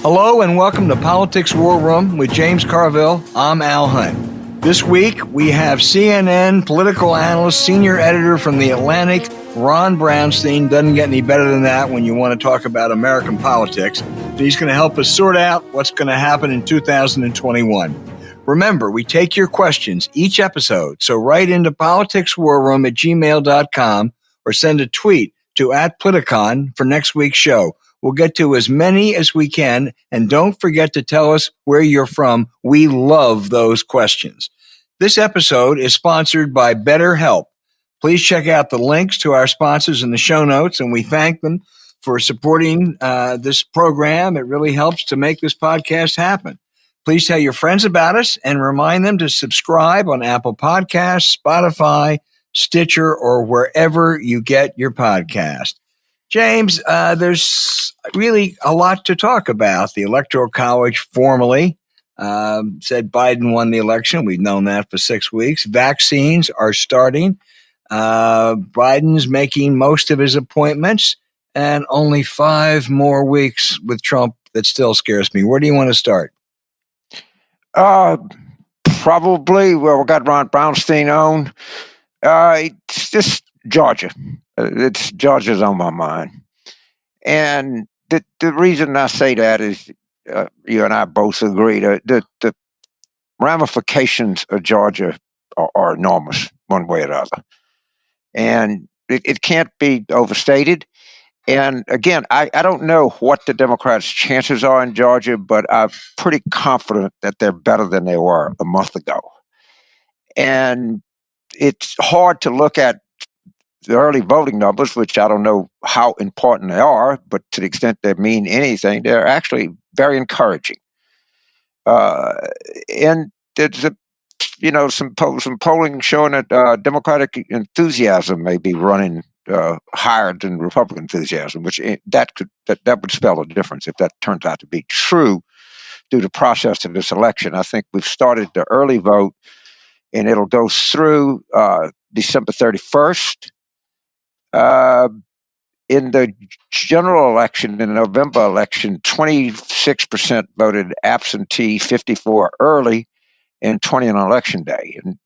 Hello and welcome to Politics War Room with James Carville. I'm Al Hunt. This week we have CNN political analyst, senior editor from The Atlantic, Ron Brownstein. Doesn't get any better than that when you want to talk about American politics. He's going to help us sort out what's going to happen in 2021. Remember, we take your questions each episode, so write into politicswarroom@gmail.com or send a tweet to @Politicon for next week's show. We'll get to as many as we can, and don't forget to tell us where you're from. We love those questions. This episode is sponsored by BetterHelp. Please check out the links to our sponsors in the show notes, and we thank them for supporting this program. It really helps to make this podcast happen. Please tell your friends about us and remind them to subscribe on Apple Podcasts, Spotify, Stitcher, or wherever you get your podcast. James, there's really a lot to talk about. The Electoral College formally said Biden won the election. We've known that for 6 weeks. Vaccines are starting. Biden's making most of his appointments, and only 5 more weeks with Trump. That still scares me. Where do you want to start? Probably, well, we got Ron Brownstein on. It's just Georgia. Georgia's on my mind. And the reason I say that is you and I both agree that the ramifications of Georgia are enormous one way or the other. And it can't be overstated. And again, I don't know what the Democrats' chances are in Georgia, but I'm pretty confident that they're better than they were a month ago. And it's hard to look at the early voting numbers, which I don't know how important they are, but to the extent they mean anything, they're actually very encouraging. And there's some polling showing that Democratic enthusiasm may be running higher than Republican enthusiasm, which that would spell a difference if that turns out to be true through the process of this election. I think we've started the early vote, and it'll go through December 31st. In the general election, in the November election, 26% voted absentee, 54% early, and 20% on election day. And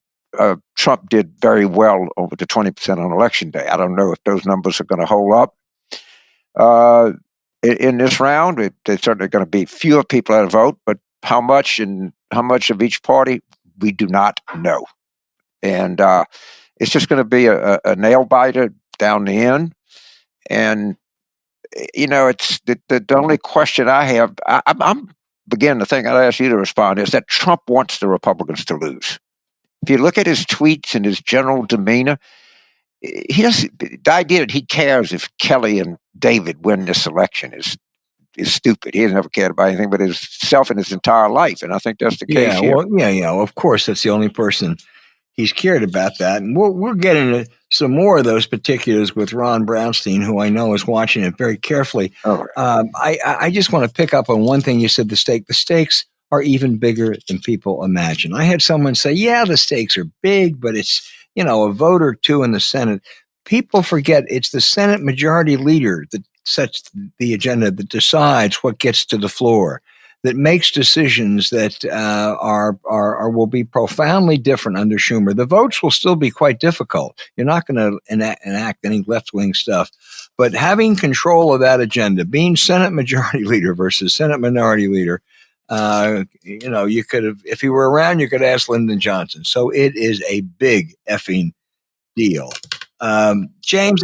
Trump did very well over the 20% on election day. I don't know if those numbers are going to hold up. In this round, there's certainly going to be fewer people at a vote, but how much and how much of each party, we do not know. And it's just going to be a nail biter down the end. And, it's the only question I have, I'm beginning to think, I'd ask you to respond, is that Trump wants the Republicans to lose. If you look at his tweets and his general demeanor, the idea that he cares if Kelly and David win this election is stupid. He has never cared about anything but himself in his entire life. And I think that's the case here. Well, of course, that's the only person he's cared about that. And we'll get into some more of those particulars with Ron Brownstein, who I know is watching it very carefully. Oh. I just want to pick up on one thing you said, the stakes are even bigger than people imagine. I had someone say, yeah, the stakes are big, but it's, a vote or two in the Senate. People forget it's the Senate majority leader that sets the agenda, that decides what gets to the floor, that makes decisions that will be profoundly different under Schumer. The votes will still be quite difficult. You're not going to enact any left-wing stuff. But having control of that agenda, being Senate majority leader versus Senate minority leader, you could have, if he were around, you could ask Lyndon Johnson. So it is a big effing deal. James,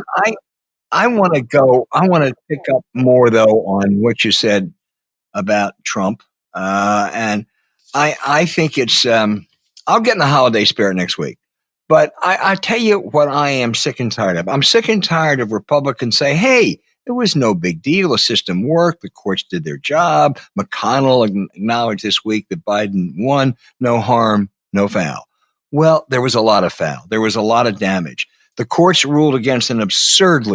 I want to pick up more though on what you said about Trump. And I think it's, I'll get in the holiday spirit next week, but I tell you what I am sick and tired of. I'm sick and tired of Republicans say, hey, it was no big deal. The system worked. The courts did their job. McConnell acknowledged this week that Biden won. No harm, no foul. Well, there was a lot of foul. There was a lot of damage. The courts ruled against an absurd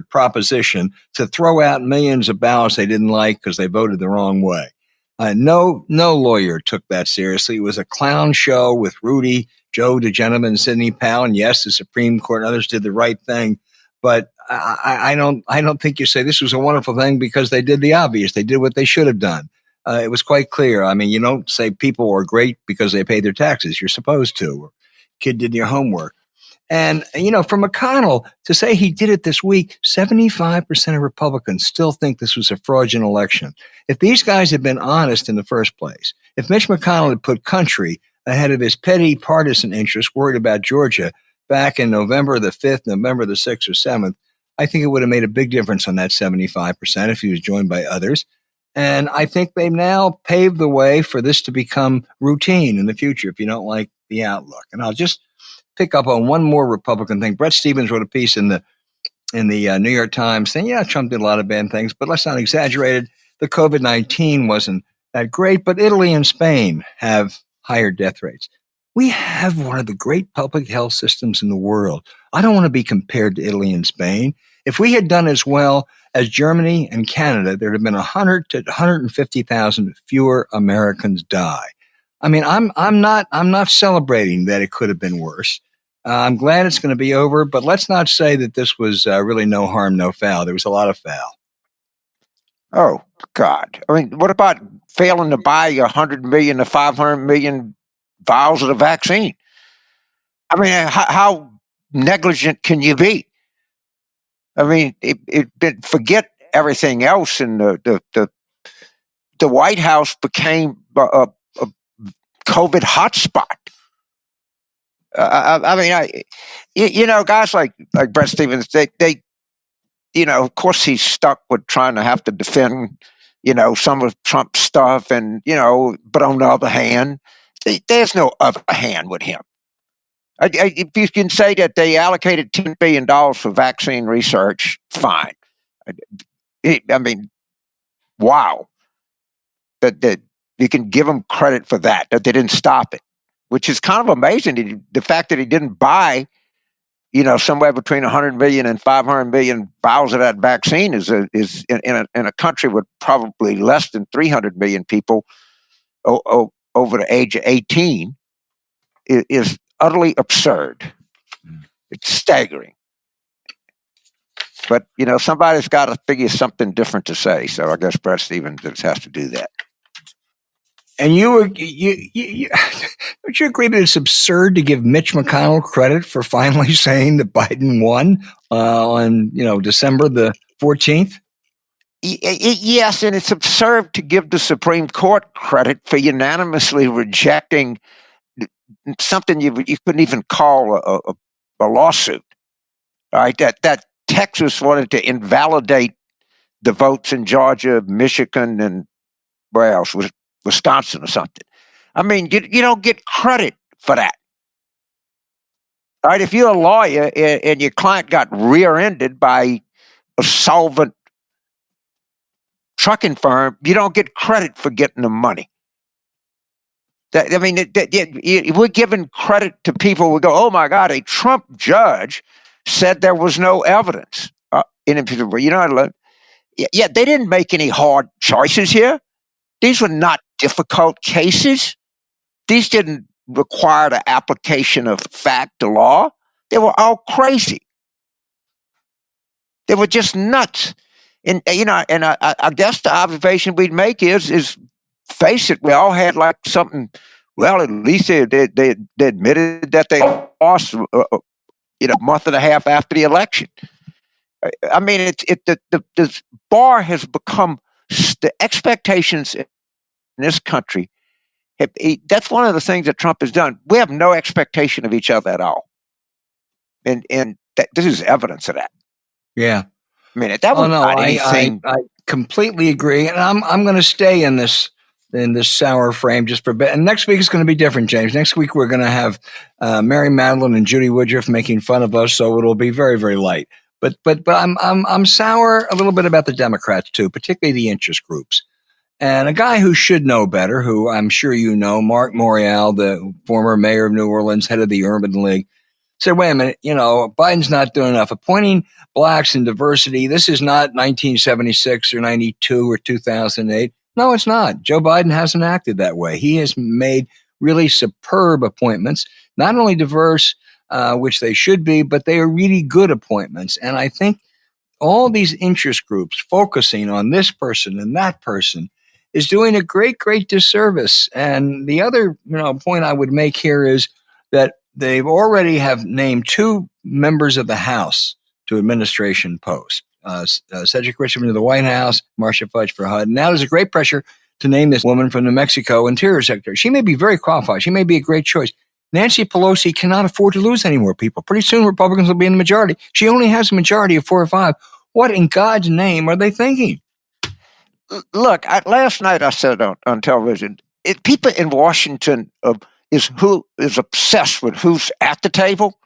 proposition to throw out millions of ballots they didn't like because they voted the wrong way. No lawyer took that seriously. It was a clown show with Rudy, Joe DeGentleman, Sidney Powell. And yes, the Supreme Court and others did the right thing. But I don't think you say this was a wonderful thing because they did the obvious. They did what they should have done. It was quite clear. I mean, you don't say people are great because they paid their taxes. You're supposed to. Or kid did your homework. And, for McConnell to say he did it this week, 75% of Republicans still think this was a fraudulent election. If these guys had been honest in the first place, if Mitch McConnell had put country ahead of his petty partisan interests worried about Georgia back in November the 5th, November the 6th or 7th, I think it would have made a big difference on that 75% if he was joined by others. And I think they've now paved the way for this to become routine in the future if you don't like the outlook. And I'll just pick up on one more Republican thing. Bret Stephens wrote a piece in the New York Times saying, yeah, Trump did a lot of bad things, but let's not exaggerate it. The COVID-19 wasn't that great, but Italy and Spain have higher death rates. We have one of the great public health systems in the world. I don't want to be compared to Italy and Spain. If we had done as well as Germany and Canada, there'd have been 100 to 150,000 fewer Americans die. I mean, I'm not celebrating that it could have been worse. I'm glad it's going to be over, but let's not say that this was really no harm, no foul. There was a lot of foul. Oh, God. I mean, what about failing to buy 100 million to 500 million vials of the vaccine? I mean, how negligent can you be? I mean, forget everything else, and the White House became a COVID hotspot. Guys like Bret Stephens, they of course he's stuck with trying to have to defend, some of Trump's stuff, and but on the other hand, there's no other hand with him. If you can say that they allocated $10 billion for vaccine research, fine. I mean, wow. That you can give them credit for that they didn't stop it, which is kind of amazing. The fact that he didn't buy, somewhere between 100 million and 500 million vials of that vaccine is in a country with probably less than 300 million people over the age of 18 is utterly absurd. It's staggering. But, somebody's got to figure something different to say. So I guess Bret Stephens has to do that. And would you agree that it's absurd to give Mitch McConnell credit for finally saying that Biden won on, December the 14th? Yes, and it's absurd to give the Supreme Court credit for unanimously rejecting something you couldn't even call a lawsuit. All right, that Texas wanted to invalidate the votes in Georgia, Michigan, and where else? Wisconsin or something. I mean, you don't get credit for that. All right, if you're a lawyer and your client got rear-ended by a solvent trucking firm, you don't get credit for getting the money. We're giving credit to people who go, oh my God, a Trump judge said there was no evidence. They didn't make any hard choices here. These were not difficult cases. These didn't require the application of fact to law. They were all crazy. They were just nuts. And I guess the observation we'd make is face it, we all had like something. Well, at least they admitted that they lost, a month and a half after the election. I mean, the bar has become the expectations in this country. That's one of the things that Trump has done. We have no expectation of each other at all, and this is evidence of that. Yeah, I mean, that was not anything. I completely agree, and I'm going to stay in this sour frame just for a bit. And next week is going to be different, James. Next week we're going to have Mary Madeline and Judy Woodruff making fun of us, so it'll be very, very light. But I'm sour a little bit about the Democrats too, particularly the interest groups. And a guy who should know better, who I'm sure you know, Mark Morial, the former mayor of New Orleans, head of the Urban League, said, wait a minute, Biden's not doing enough. Appointing blacks and diversity, this is not 1976 or 92 or 2008. No, it's not. Joe Biden hasn't acted that way. He has made really superb appointments, not only diverse, which they should be, but they are really good appointments. And I think all these interest groups focusing on this person and that person is doing a great, great disservice. And the other point I would make here is that they've already have named two members of the House to administration posts. Cedric Richmond to the White House, Marcia Fudge for HUD. And now there's a great pressure to name this woman from New Mexico Interior Secretary. She may be very qualified. She may be a great choice. Nancy Pelosi cannot afford to lose any more people. Pretty soon Republicans will be in the majority. She only has a majority of 4 or 5. What in God's name are they thinking? Look, last night I said on television, people in Washington is obsessed with who's at the table.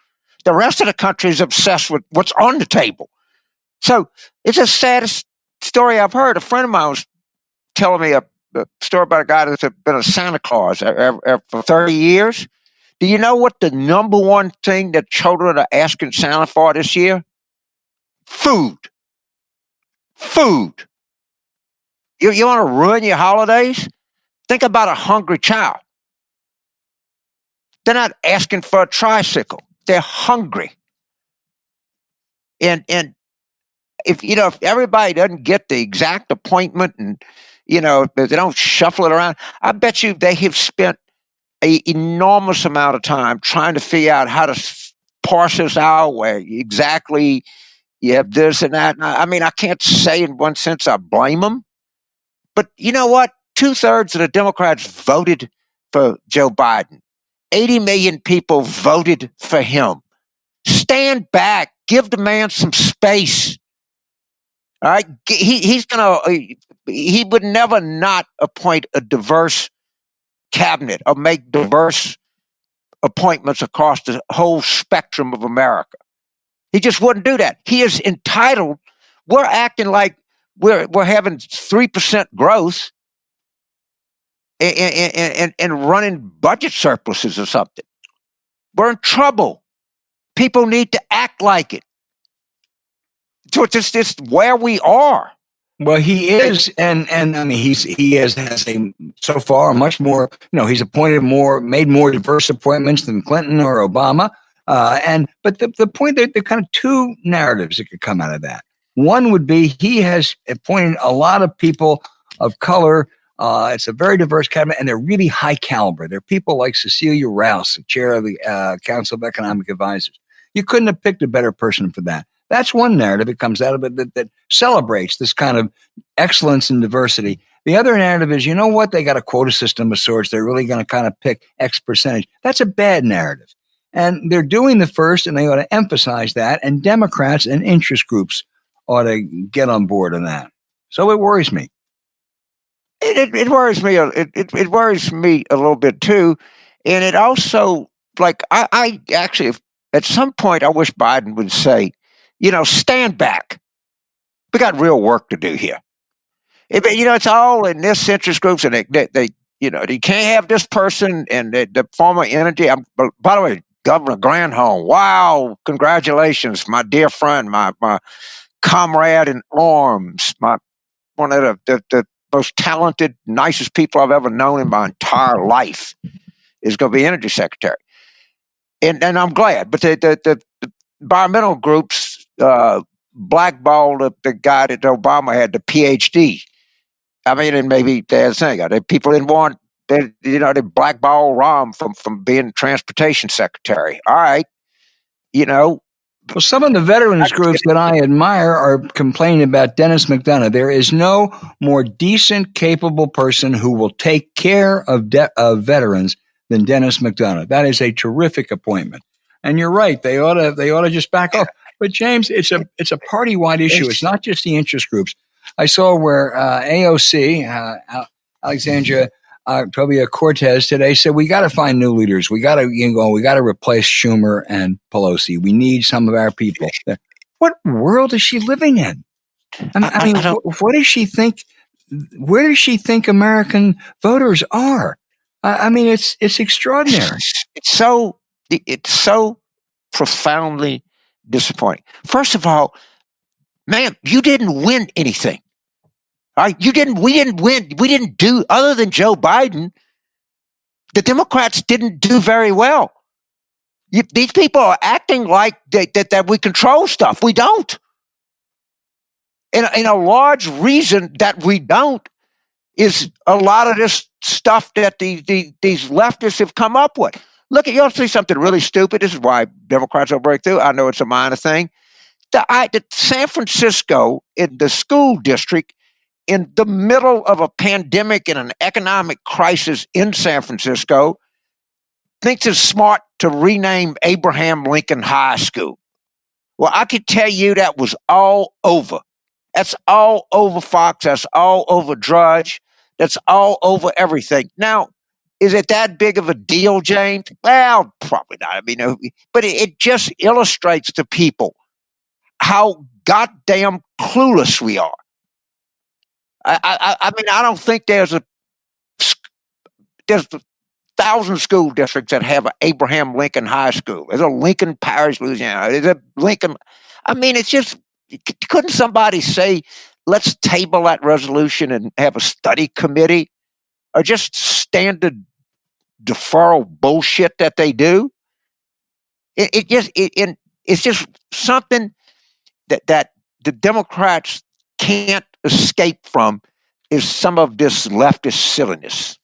The rest of the country is obsessed with what's on the table. So it's the saddest story I've heard. A friend of mine was telling me a story about a guy that's been a Santa Claus for 30 years. Do you know what the number one thing that children are asking Santa for this year? Food. Food. You want to ruin your holidays? Think about a hungry child. They're not asking for a tricycle. They're hungry. And if everybody doesn't get the exact appointment and if they don't shuffle it around, I bet you they have spent an enormous amount of time trying to figure out how to parse this out where exactly you have this and that. I mean, I can't say in one sense I blame them, but you know what? 2/3 of the Democrats voted for Joe Biden. 80 million people voted for him. Stand back. Give the man some space. All right, he would never not appoint a diverse cabinet or make diverse appointments across the whole spectrum of America. He just wouldn't do that. He is entitled. We're acting like we're having 3% growth and running budget surpluses or something. We're in trouble. People need to act like it. So it's just where we are. Well, he is, and I mean he has a so far much more. He's made more diverse appointments than Clinton or Obama. But the point there are kind of two narratives that could come out of that. One would be he has appointed a lot of people of color. It's a very diverse cabinet, and they're really high caliber. They're people like Cecilia Rouse, the chair of the Council of Economic Advisors. You couldn't have picked a better person for that. That's one narrative that comes out of it that celebrates this kind of excellence and diversity. The other narrative is, you know what? They got a quota system of sorts. They're really going to kind of pick X percentage. That's a bad narrative. And they're doing the first, and they ought to emphasize that. And Democrats and interest groups ought to get on board on that. So it worries me. It worries me. It worries me a little bit too. And it also, like, I actually, at some point, I wish Biden would say, stand back. We got real work to do here. It's all in this interest groups, and they you can't have this person and the former energy. By the way, Governor Granholm, wow, congratulations, my dear friend, my comrade in arms, one of the most talented, nicest people I've ever known in my entire life is going to be energy secretary. And I'm glad, but the environmental groups blackballed the guy that Obama had, the PhD. I mean, and maybe they're saying people didn't want they blackballed Rahm from being transportation secretary. All right, Well, some of the veterans groups that I admire are complaining about Dennis McDonough. There is no more decent, capable person who will take care of veterans than Dennis McDonough. That is a terrific appointment. And you're right; they ought to just back off. But James, it's a party-wide issue. It's not just the interest groups. I saw where AOC, Alexandria Ocasio-Cortez today said we got to find new leaders. We got to replace Schumer and Pelosi. We need some of our people. What world is she living in? I mean, what does she think? Where does she think American voters are? I mean, it's extraordinary. It's so profoundly disappointing. First of all, ma'am, you didn't win anything. All right? We didn't win. We didn't do, other than Joe Biden, the Democrats didn't do very well. These people are acting like that we control stuff. We don't. And a large reason that we don't is a lot of this stuff that these leftists have come up with. Look, you'll see something really stupid. This is why Democrats will break through. I know it's a minor thing. The San Francisco, in the school district, in the middle of a pandemic and an economic crisis in San Francisco, thinks it's smart to rename Abraham Lincoln High School. Well, I could tell you that was all over. That's all over Fox. That's all over Drudge. That's all over everything. Now, is it that big of a deal, James? Well, probably not. I mean, but it just illustrates to people how goddamn clueless we are. I mean, I don't think there's 1,000 school districts that have an Abraham Lincoln High School. There's a Lincoln Parish, Louisiana. There's a Lincoln. I mean, it's just, couldn't somebody say, let's table that resolution and have a study committee, or just standard deferral bullshit that they do? It's just something that the Democrats can't escape from, is some of this leftist silliness.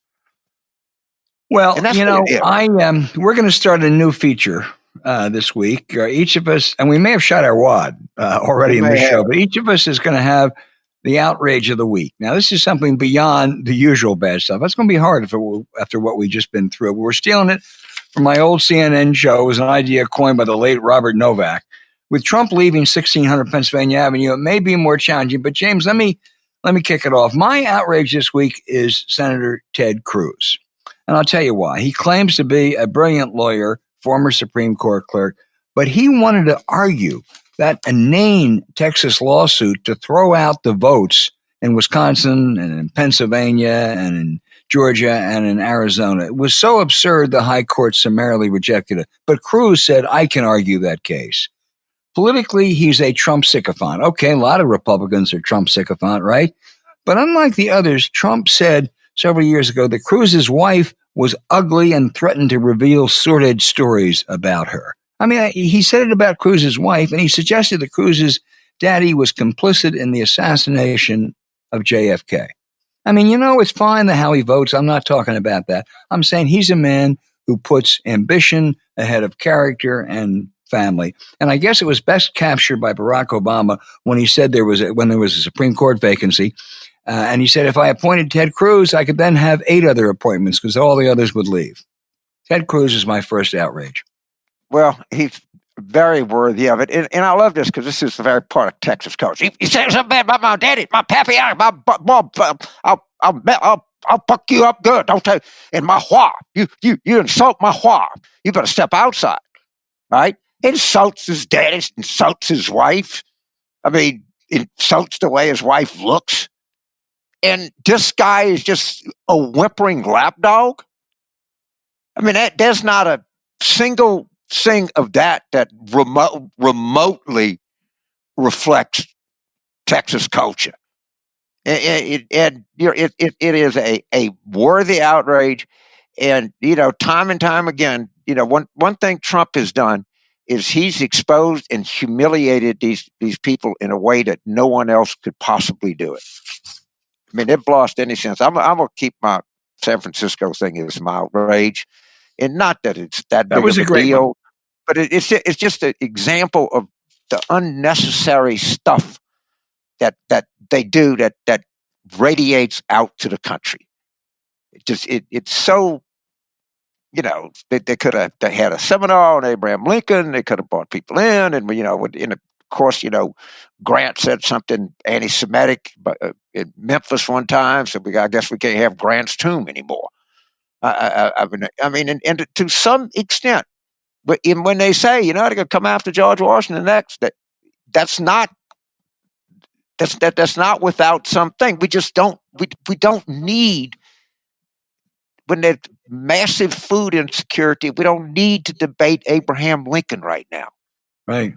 Well, we're going to start a new feature this week. Each of us, and we may have shot our wad already in this show, but each of us is going to have the outrage of the week. Now, this is something beyond the usual bad stuff. That's going to be hard after what we've just been through. We're stealing it from my old CNN show. It was an idea coined by the late Robert Novak. With Trump leaving 1600 Pennsylvania Avenue, it may be more challenging. But James, let me kick it off. My outrage this week is Senator Ted Cruz. And I'll tell you why. He claims to be a brilliant lawyer, former Supreme Court clerk, but he wanted to argue that inane Texas lawsuit to throw out the votes in Wisconsin and in Pennsylvania and in Georgia and in Arizona. It was so absurd the high court summarily rejected it. But Cruz said, I can argue that case. Politically, he's a Trump sycophant. Okay, a lot of Republicans are Trump sycophant, right? But unlike the others, Trump said several years ago that Cruz's wife was ugly and threatened to reveal sordid stories about her. I mean, he said it about Cruz's wife, and he suggested that Cruz's daddy was complicit in the assassination of JFK. I mean, it's fine how he votes. I'm not talking about that. I'm saying he's a man who puts ambition ahead of character and family. And I guess it was best captured by Barack Obama when he said when there was a Supreme Court vacancy. And he said, if I appointed Ted Cruz, I could then have 8 other appointments because all the others would leave. Ted Cruz is my first outrage. Well, he's very worthy of it. And I love this because this is the very part of Texas culture. He said something bad about my daddy, my pappy, I'll fuck you up good. Don't tell. And my whore, you insult my whore. You better step outside, right? Insults his daddy, insults his wife. I mean, insults the way his wife looks. And this guy is just a whimpering lapdog. I mean, there's not a single thing of that remotely reflects Texas culture. It is a worthy outrage. And, time and time again, one thing Trump has done is he's exposed and humiliated these people in a way that no one else could possibly do it. I mean, they've lost any sense. I'm going to keep my San Francisco thing as my outrage. And not that it's that big of a deal, but it's just an example of the unnecessary stuff that they do that radiates out to the country. It's so, they could have had a seminar on Abraham Lincoln. They could have brought people in, and of course, Grant said something anti-Semitic in Memphis one time, so I guess we can't have Grant's tomb anymore. I mean, and to some extent, but when they say, they're going to come after George Washington next, that's not without something. We just don't. We don't need, when there's massive food insecurity, we don't need to debate Abraham Lincoln right now. Right.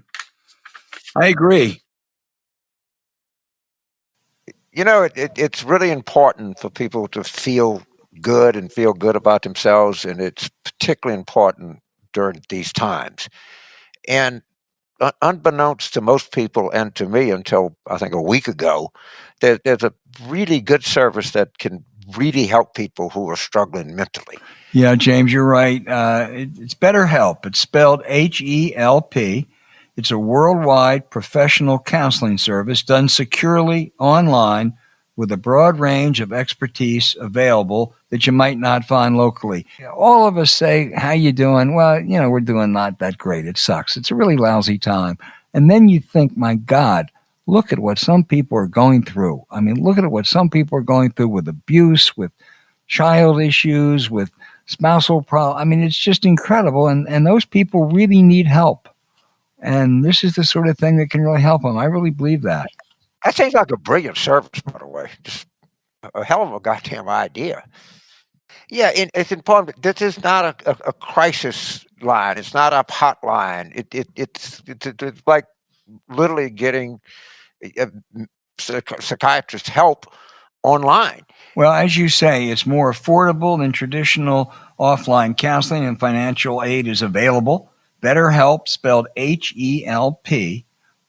I agree. It's really important for people to feel good and feel good about themselves, and it's particularly important during these times. And unbeknownst to most people and to me until I think a week ago, there's a really good service that can really help people who are struggling mentally. Yeah, James, you're right. It's BetterHelp. It's spelled HELP. It's a worldwide professional counseling service done securely online with a broad range of expertise available that you might not find locally. All of us say, how you doing? Well, we're doing not that great. It sucks. It's a really lousy time. And then you think, my God, look at what some people are going through. I mean, look at what some people are going through with abuse, with child issues, with spousal problems. I mean, it's just incredible. And those people really need help. And this is the sort of thing that can really help them. I really believe that. That seems like a brilliant service, by the way. Just a hell of a goddamn idea. Yeah, it's important. This is not a crisis line. It's not a hotline. It's like literally getting psychiatrist help online. Well, as you say, it's more affordable than traditional offline counseling, and financial aid is available. BetterHelp, spelled HELP,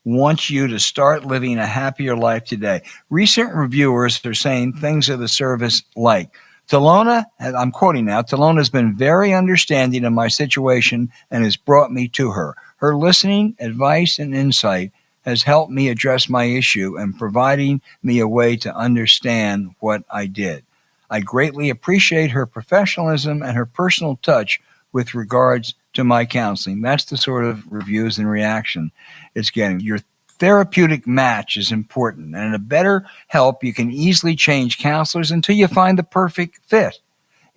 wants you to start living a happier life today. Recent reviewers are saying things of the service like, Talona, I'm quoting now, Talona has been very understanding of my situation and has brought me to her. Her listening, advice, and insight has helped me address my issue and providing me a way to understand what I did. I greatly appreciate her professionalism and her personal touch with regards to my counseling. That's the sort of reviews and reaction it's getting. Your therapeutic match is important, and in a BetterHelp, you can easily change counselors until you find the perfect fit.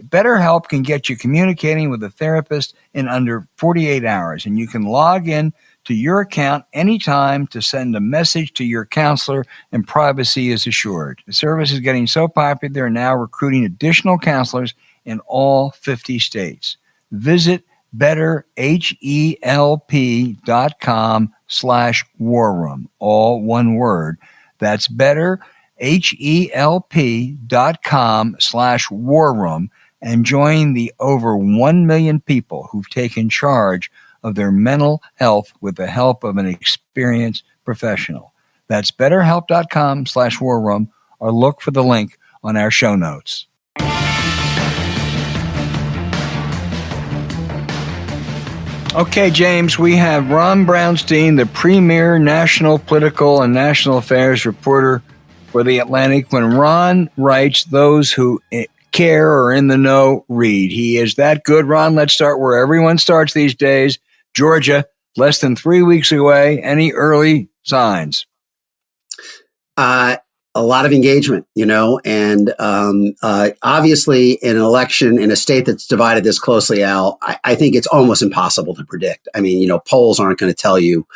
BetterHelp can get you communicating with a therapist in under 48 hours, and you can log in to your account anytime to send a message to your counselor, and privacy is assured. The service is getting so popular, they're now recruiting additional counselors in all 50 states. Visit betterhelp.com/war room, all one word. That's betterhelp.com/war room, and join the over 1 million people who've taken charge of their mental health with the help of an experienced professional. That's betterhelp.com/war room, or look for the link on our show notes. Okay, James, we have Ron Brownstein, the premier national political and national affairs reporter for The Atlantic. When Ron writes, those who care or in the know read. He is that good. Ron, let's start where everyone starts these days. Georgia, less than 3 weeks away. Any early signs? A lot of engagement, and obviously in an election in a state that's divided this closely, Al, I think it's almost impossible to predict. I mean, polls aren't going to tell you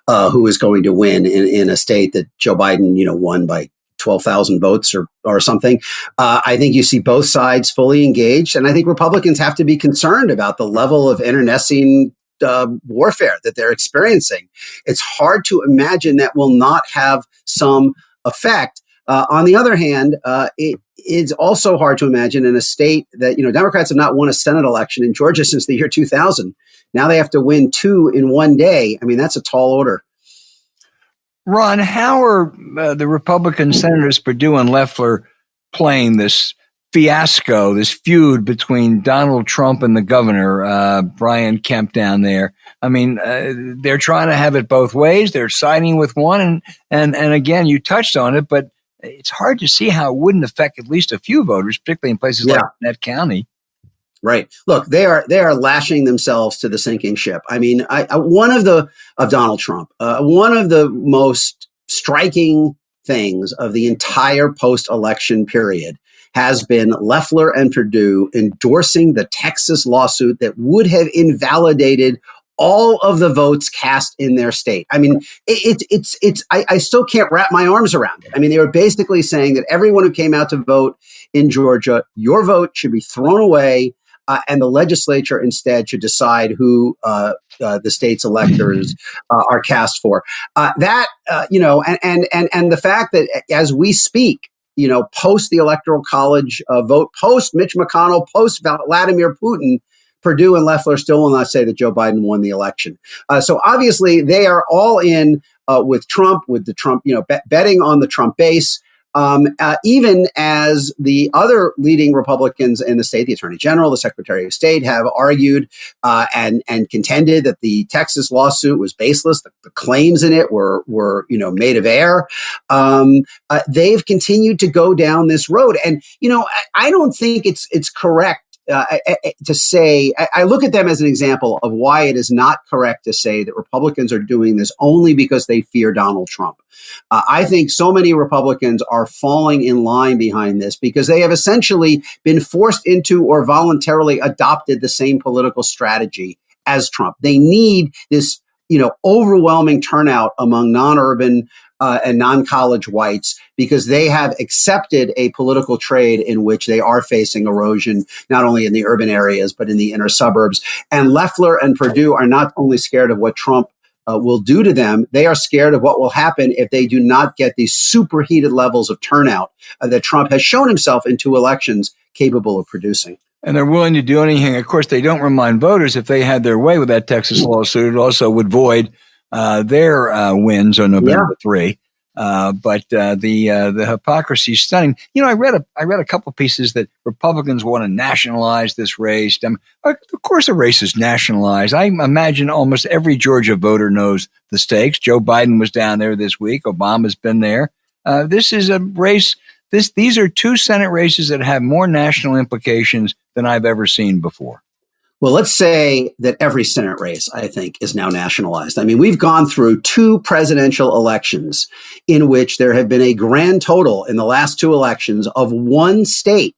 who is going to win in a state that Joe Biden, won by 12,000 votes or something. I think you see both sides fully engaged, and I think Republicans have to be concerned about the level of internecine warfare that they're experiencing. It's hard to imagine that will not have some effect. On the other hand, it is also hard to imagine in a state that, Democrats have not won a Senate election in Georgia since the year 2000. Now they have to win 2 in one day. I mean, that's a tall order. Ron, how are the Republican senators Perdue and Loeffler playing this fiasco, this feud between Donald Trump and the governor, Brian Kemp down there? I mean, they're trying to have it both ways. They're siding with one. And again, you touched on it, but it's hard to see how it wouldn't affect at least a few voters, particularly in places like Gwinnett County. Right. Look, they are lashing themselves to the sinking ship. I mean, of Donald Trump, one of the most striking things of the entire post-election period has been Loeffler and Perdue endorsing the Texas lawsuit that would have invalidated all of the votes cast in their state. I mean, I still can't wrap my arms around it. I mean, they were basically saying that everyone who came out to vote in Georgia, your vote should be thrown away, and the legislature instead should decide who the state's electors are cast for. And the fact that as we speak, post the Electoral College vote, post Mitch McConnell, post Vladimir Putin, Perdue and Loeffler still will not say that Joe Biden won the election. So obviously they are all in with Trump, with the Trump, betting on the Trump base. Even as the other leading Republicans in the state, the Attorney General, the Secretary of State, have argued and contended that the Texas lawsuit was baseless. The claims in it were made of air. They've continued to go down this road, and I don't think it's correct. To say, I look at them as an example of why it is not correct to say that Republicans are doing this only because they fear Donald Trump. I think so many Republicans are falling in line behind this because they have essentially been forced into or voluntarily adopted the same political strategy as Trump. They need this, overwhelming turnout among non-urban and non-college whites because they have accepted a political trade in which they are facing erosion, not only in the urban areas, but in the inner suburbs. And Loeffler and Perdue are not only scared of what Trump will do to them, they are scared of what will happen if they do not get these superheated levels of turnout that Trump has shown himself in 2 elections capable of producing. And they're willing to do anything. Of course, they don't remind voters if they had their way with that Texas lawsuit, it also would void their wins on November 3. But the hypocrisy is stunning. I read a couple pieces that Republicans want to nationalize this race. Of course, a race is nationalized. I imagine almost every Georgia voter knows the stakes. Joe Biden was down there this week. Obama's been there. This is a race. These are 2 Senate races that have more national implications than I've ever seen before. Well, let's say that every Senate race, I think, is now nationalized. I mean, we've gone through 2 presidential elections in which there have been a grand total in the last 2 elections of 1 state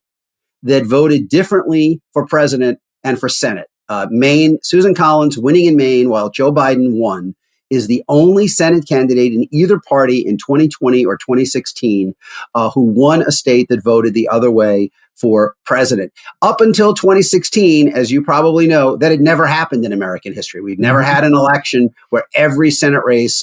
that voted differently for president and for Senate. Maine, Susan Collins winning in Maine while Joe Biden won, is the only Senate candidate in either party in 2020 or 2016 who won a state that voted the other way for president. Up until 2016, as you probably know, that had never happened in American history. We've never had an election where every Senate race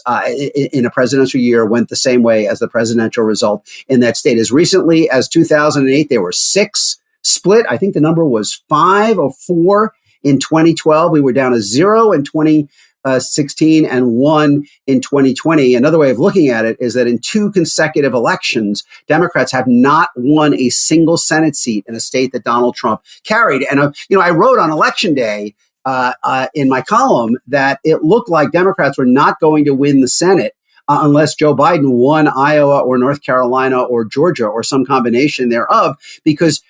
in a presidential year went the same way as the presidential result in that state. As recently as 2008, there were 6 split. I think the number was 5 or 4 in 2012. We were down to 0 in 2016 and 1 in 2020. Another way of looking at it is that in 2 consecutive elections, Democrats have not won a single Senate seat in a state that Donald Trump carried. And, I wrote on Election Day in my column that it looked like Democrats were not going to win the Senate unless Joe Biden won Iowa or North Carolina or Georgia or some combination thereof, because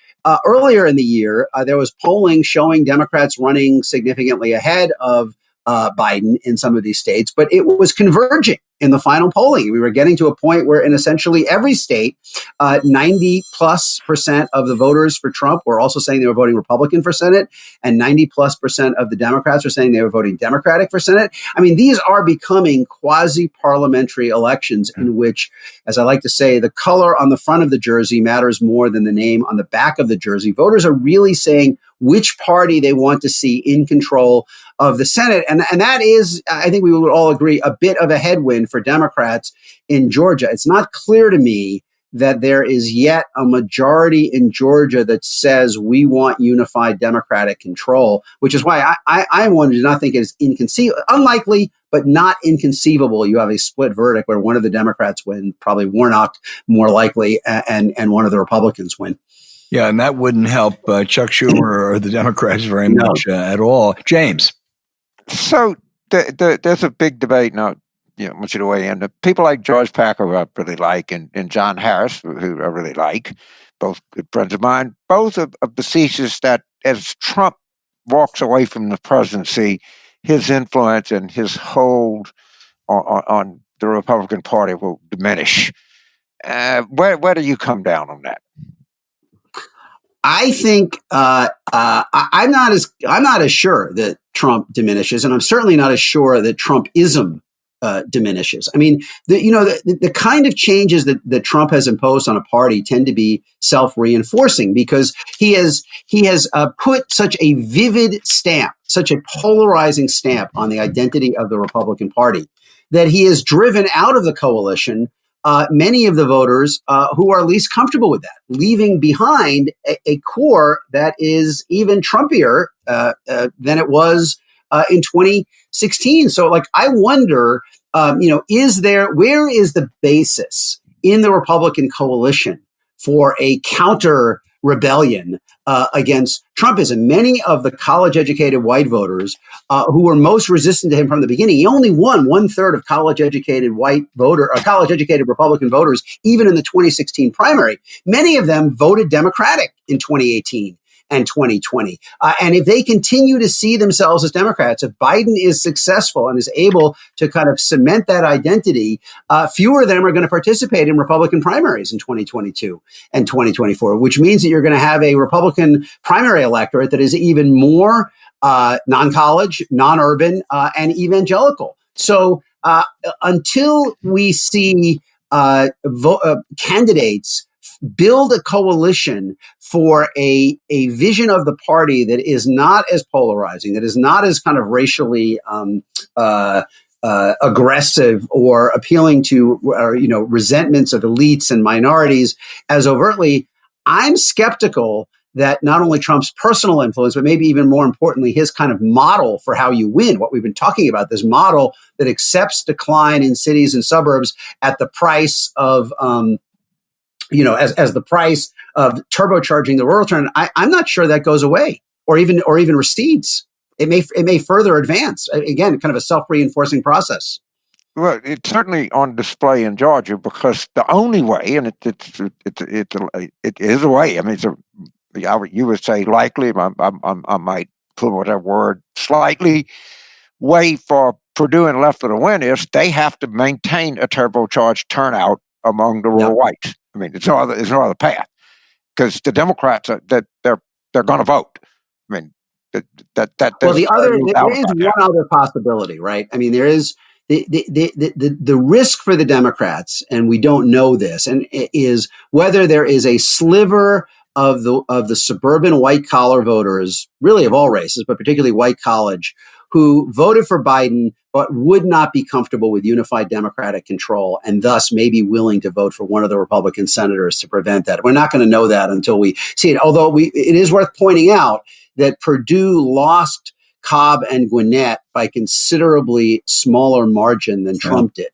earlier in the year, there was polling showing Democrats running significantly ahead of Biden in some of these states, but it was converging in the final polling. We were getting to a point where in essentially every state, 90+% of the voters for Trump were also saying they were voting Republican for Senate, and 90+% of the Democrats were saying they were voting Democratic for Senate. I mean, these are becoming quasi-parliamentary elections in which, as I like to say, the color on the front of the jersey matters more than the name on the back of the jersey. Voters are really saying which party they want to see in control of the Senate. And that is, I think we would all agree, a bit of a headwind for Democrats in Georgia. It's not clear to me that there is yet a majority in Georgia that says we want unified Democratic control, which is why I wanted to not think it is unlikely, but not inconceivable. You have a split verdict where one of the Democrats win, probably Warnock more likely, and one of the Republicans win. Yeah, and that wouldn't help Chuck Schumer or the Democrats very much at all. James. So there's a big debate now. I want you to weigh in. People like George Packer, who I really like, and John Harris, who I really like, both good friends of mine, both of the thesis that as Trump walks away from the presidency, his influence and his hold on the Republican Party will diminish. Where do you come down on that? I think I'm not as sure that Trump diminishes, and I'm certainly not as sure that Trumpism diminishes. I mean, the kind of changes that Trump has imposed on a party tend to be self-reinforcing because he has put such a vivid stamp, such a polarizing stamp on the identity of the Republican Party that he has driven out of the coalition many of the voters who are least comfortable with that, leaving behind a core that is even Trumpier than it was in 2016. So, like, I wonder, where is the basis in the Republican coalition for a counter rebellion against Trumpism? Many of the college-educated white voters who were most resistant to him from the beginning, he only won 1/3 of college-educated college-educated Republican voters, even in the 2016 primary. Many of them voted Democratic in 2018 and 2020. And if they continue to see themselves as Democrats, if Biden is successful and is able to kind of cement that identity, fewer of them are going to participate in Republican primaries in 2022 and 2024, which means that you're going to have a Republican primary electorate that is even more non-college, non-urban, and evangelical. So until we see candidates build a coalition for a vision of the party that is not as polarizing, that is not as kind of racially aggressive or appealing to resentments of elites and minorities as overtly, I'm skeptical that not only Trump's personal influence, but maybe even more importantly, his kind of model for how you win, what we've been talking about, this model that accepts decline in cities and suburbs at the price of as the price of turbocharging the rural turn, I'm not sure that goes away or even recedes. It may further advance. Again, kind of a self-reinforcing process. Well, it's certainly on display in Georgia because the only way, and it is a way. I mean, you would say likely. I might put whatever word slightly. Way for Purdue and Leffler to win is they have to maintain a turbocharged turnout among the rural whites. I mean, there's no other path because the Democrats they're going to vote. I mean, there is one other possibility, right? I mean, there is the risk for the Democrats, and we don't know this, and is whether there is a sliver of the suburban white collar voters, really of all races, but particularly white college, who voted for Biden but would not be comfortable with unified Democratic control and thus may be willing to vote for one of the Republican senators to prevent that. We're not going to know that until we see it, although it is worth pointing out that Purdue lost Cobb and Gwinnett by considerably smaller margin than Trump did,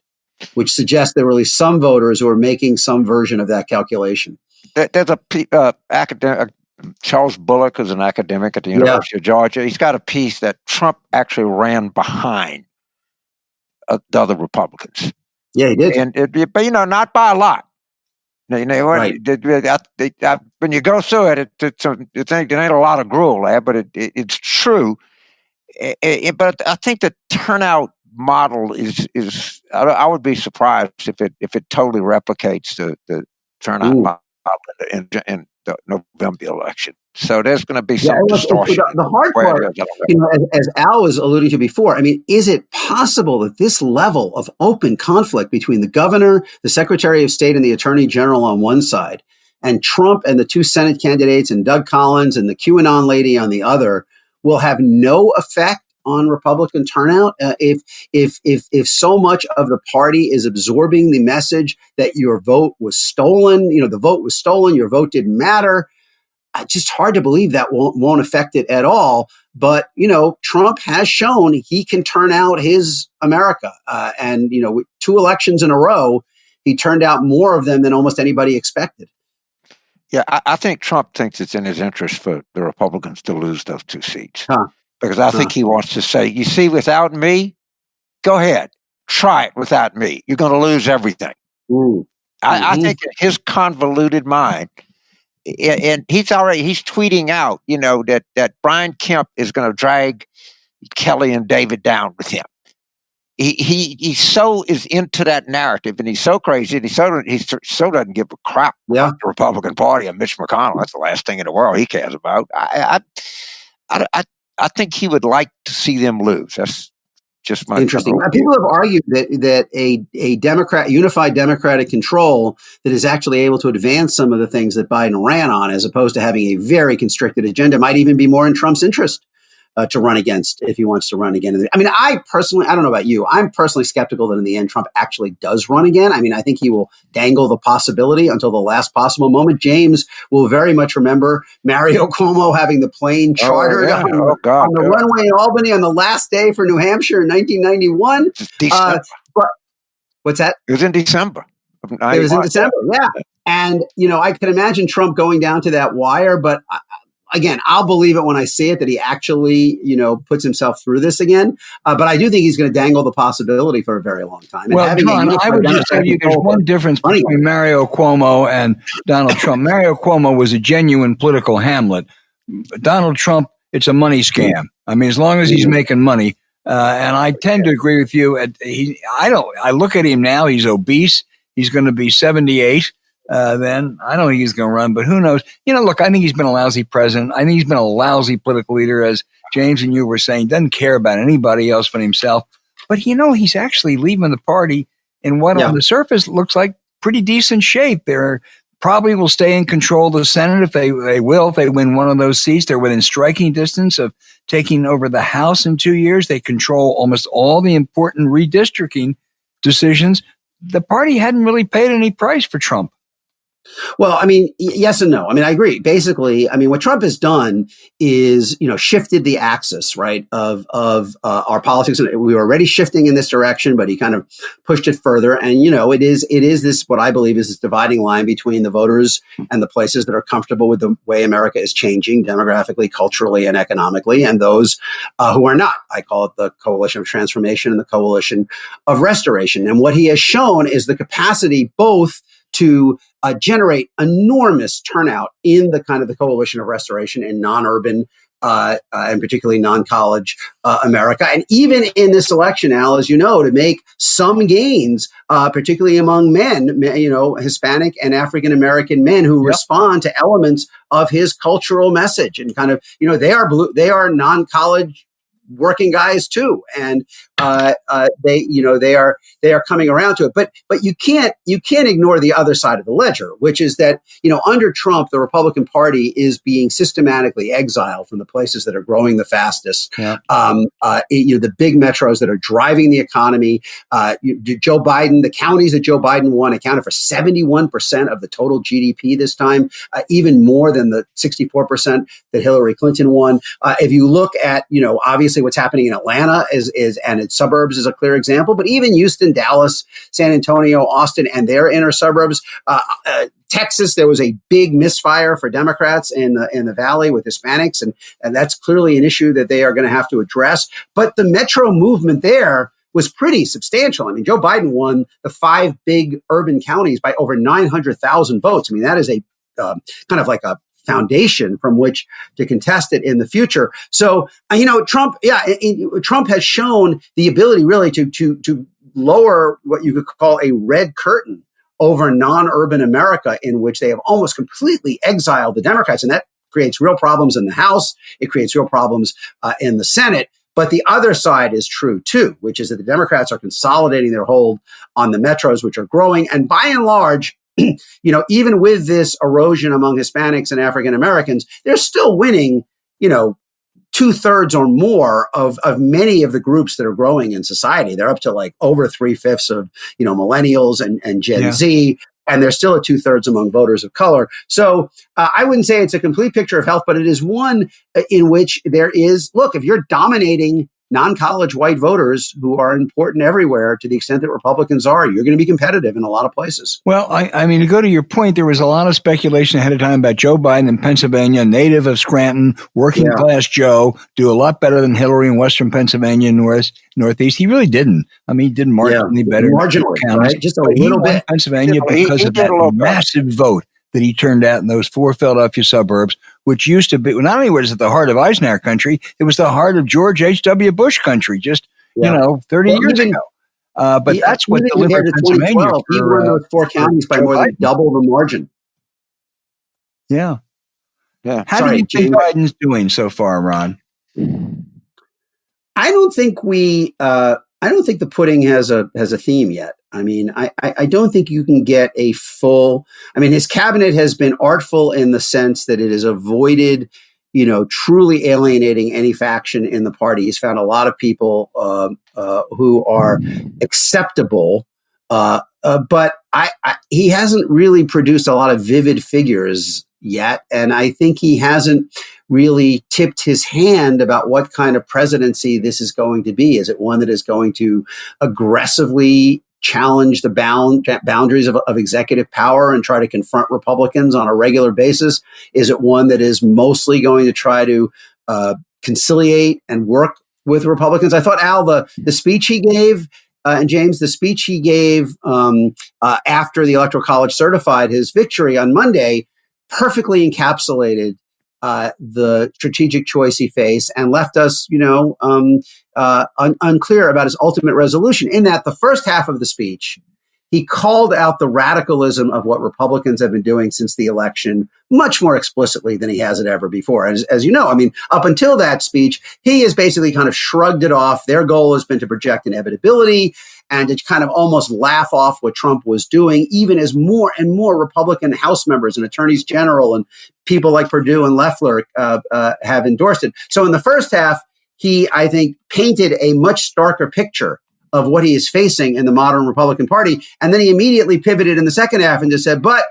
which suggests there were really some voters who are making some version of that calculation. There's a academic, Charles Bullock is an academic at the University of Georgia. He's got a piece that Trump actually ran behind the other Republicans. Yeah, he did. But not by a lot. Right. When you go through it, there ain't a lot of gruel there, but it's true. But I think the turnout model is I would be surprised if it totally replicates the turnout model in the November election. So there's going to be some distortion. The hard part, as Al was alluding to before, I mean, is it possible that this level of open conflict between the governor, the Secretary of State, and the Attorney General on one side, and Trump and the two Senate candidates and Doug Collins and the QAnon lady on the other will have no effect on Republican turnout? If so much of the party is absorbing the message that your vote was stolen, the vote was stolen, your vote didn't matter, just hard to believe that won't affect it at all. But, Trump has shown he can turn out his America. And, with 2 elections in a row, he turned out more of them than almost anybody expected. Yeah, I think Trump thinks it's in his interest for the Republicans to lose those 2 seats. Because I think he wants to say, you see, without me, go ahead, try it without me. You're going to lose everything. I think in his convoluted mind, and he's tweeting out, that Brian Kemp is going to drag Kelly and David down with him. He so is into that narrative, and he's so crazy, and he so doesn't give a crap about the Republican Party and Mitch McConnell. That's the last thing in the world he cares about. I think he would like to see them lose. That's just my interesting. People have argued that a unified Democratic control that is actually able to advance some of the things that Biden ran on, as opposed to having a very constricted agenda, might even be more in Trump's interest. to run against if he wants to run again. I mean, I don't know about you. I'm personally skeptical that in the end Trump actually does run again. I mean, I think he will dangle the possibility until the last possible moment. James will very much remember Mario Cuomo having the plane chartered on the runway in Albany on the last day for New Hampshire in 1991. But what's that? It was in December. It was in December, yeah. And, I can imagine Trump going down to that wire, but again, I'll believe it when I see it that he actually, puts himself through this again. But I do think he's going to dangle the possibility for a very long time. And well, John, I would just tell you there's one difference between Mario Cuomo and Donald Trump. Mario Cuomo was a genuine political Hamlet. Donald Trump, it's a money scam. I mean, as long as he's making money. And I tend to agree with you. I look at him now, he's obese. He's going to be 78. Then I don't think he's going to run, but who knows? Look, I think he's been a lousy president. I think he's been a lousy political leader, as James and you were saying, doesn't care about anybody else but himself. But, he's actually leaving the party in what on the surface looks like pretty decent shape. They're probably will stay in control of the Senate if they win one of those seats. They're within striking distance of taking over the House in 2 years. They control almost all the important redistricting decisions. The party hadn't really paid any price for Trump. Well, I mean, yes and no. I mean, I agree. Basically, I mean, what Trump has done is, shifted the axis, right, of our politics. We were already shifting in this direction, but he kind of pushed it further. And, it is this, what I believe is this dividing line between the voters and the places that are comfortable with the way America is changing demographically, culturally, and economically, and those who are not. I call it the coalition of transformation and the coalition of restoration. And what he has shown is the capacity both to generate enormous turnout in the kind of the coalition of restoration in non-urban and particularly non-college America. And even in this election, Al, as you know, to make some gains, particularly among men, Hispanic and African-American men who respond to elements of his cultural message and kind of, they are non-college working guys too, and they are coming around to it. But you can't ignore the other side of the ledger, which is that under Trump, the Republican Party is being systematically exiled from the places that are growing the fastest. Yeah. The big metros that are driving the economy. Joe Biden, the counties that Joe Biden won accounted for 71% of the total GDP this time, even more than the 64% that Hillary Clinton won. If you look at obviously what's happening in Atlanta and its suburbs is a clear example, but even Houston, Dallas, San Antonio, Austin, and their inner suburbs, Texas, there was a big misfire for Democrats in the Valley with Hispanics, and that's clearly an issue that they are going to have to address. But the metro movement there was pretty substantial. I mean, Joe Biden won the 5 big urban counties by over 900,000 votes. I mean, that is a kind of like a foundation from which to contest it in the future. So, Trump has shown the ability really to lower what you could call a red curtain over non-urban America, in which they have almost completely exiled the Democrats. And that creates real problems in the House. It creates real problems in the Senate. But the other side is true, too, which is that the Democrats are consolidating their hold on the metros, which are growing. And by and large, even with this erosion among Hispanics and African Americans, they're still winning, 2/3 or more of many of the groups that are growing in society. They're up to like over 3/5 of, millennials and Gen Z, and they're still at 2/3 among voters of color. So I wouldn't say it's a complete picture of health, but it is one in which there is, look, if you're dominating non-college white voters who are important everywhere to the extent that Republicans are, you're going to be competitive in a lot of places. Well, I mean, to go to your point, there was a lot of speculation ahead of time about Joe Biden in Pennsylvania, native of Scranton, working class Joe, do a lot better than Hillary in Western Pennsylvania, Northeast. He really didn't. I mean, he did marginally better. Marginally, right? Just a little bit. Pennsylvania because of that massive vote that he turned out in those 4 Philadelphia suburbs, which used to be, not only was it the heart of Eisenhower country, it was the heart of George H.W. Bush country just, 30 years ago. But that's what delivered Pennsylvania. He won those 4 counties by more than double the margin. Yeah. How do you think Biden's doing so far, Ron? I don't think the pudding has a theme yet. I mean, I don't think you can get a full. His cabinet has been artful in the sense that it has avoided, truly alienating any faction in the party. He's found a lot of people who are acceptable, but he hasn't really produced a lot of vivid figures yet. And I think he hasn't really tipped his hand about what kind of presidency this is going to be. Is it one that is going to aggressively challenge the boundaries of executive power and try to confront Republicans on a regular basis? Is it one that is mostly going to try to conciliate and work with Republicans? I thought, Al, the speech he gave, and James, the speech he gave after the Electoral College certified his victory on Monday perfectly encapsulated the strategic choice he faced and left us, unclear about his ultimate resolution. In that, the first half of the speech, he called out the radicalism of what Republicans have been doing since the election much more explicitly than he has it ever before. As you know, up until that speech, he has basically kind of shrugged it off. Their goal has been to project inevitability and to kind of almost laugh off what Trump was doing, even as more and more Republican House members and attorneys general and people like Perdue and Loeffler have endorsed it. So in the first half, he, I think, painted a much starker picture of what he is facing in the modern Republican Party. And then he immediately pivoted in the second half and just said, but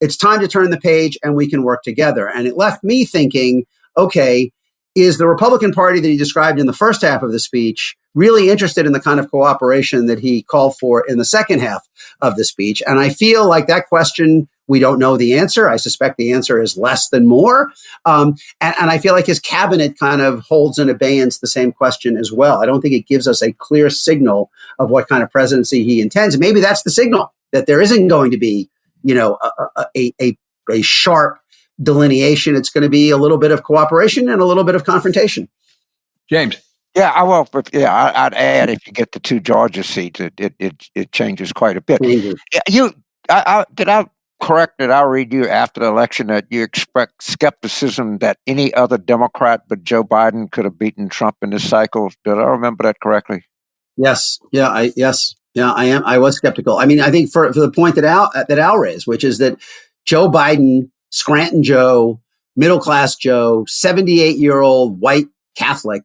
it's time to turn the page and we can work together. And it left me thinking, okay, is the Republican Party that he described in the first half of the speech really interested in the kind of cooperation that he called for in the second half of the speech? And I feel like that question, we don't know the answer. I suspect the answer is less than more. And I feel like his cabinet kind of holds in abeyance the same question as well. I don't think it gives us a clear signal of what kind of presidency he intends. Maybe that's the signal, that there isn't going to be, a sharp delineation. It's going to be a little bit of cooperation and a little bit of confrontation. James. Yeah, I will. But I'd add, if you get the two Georgia seats, it changes quite a bit. Did I correct that? I'll read you after the election that you expect skepticism that any other Democrat but Joe Biden could have beaten Trump in this cycle. Did I remember that correctly? Yes. Yeah. I am. I was skeptical. I think for the point that Al raised, which is that Joe Biden, Scranton Joe, middle class Joe, 78-year-old white Catholic,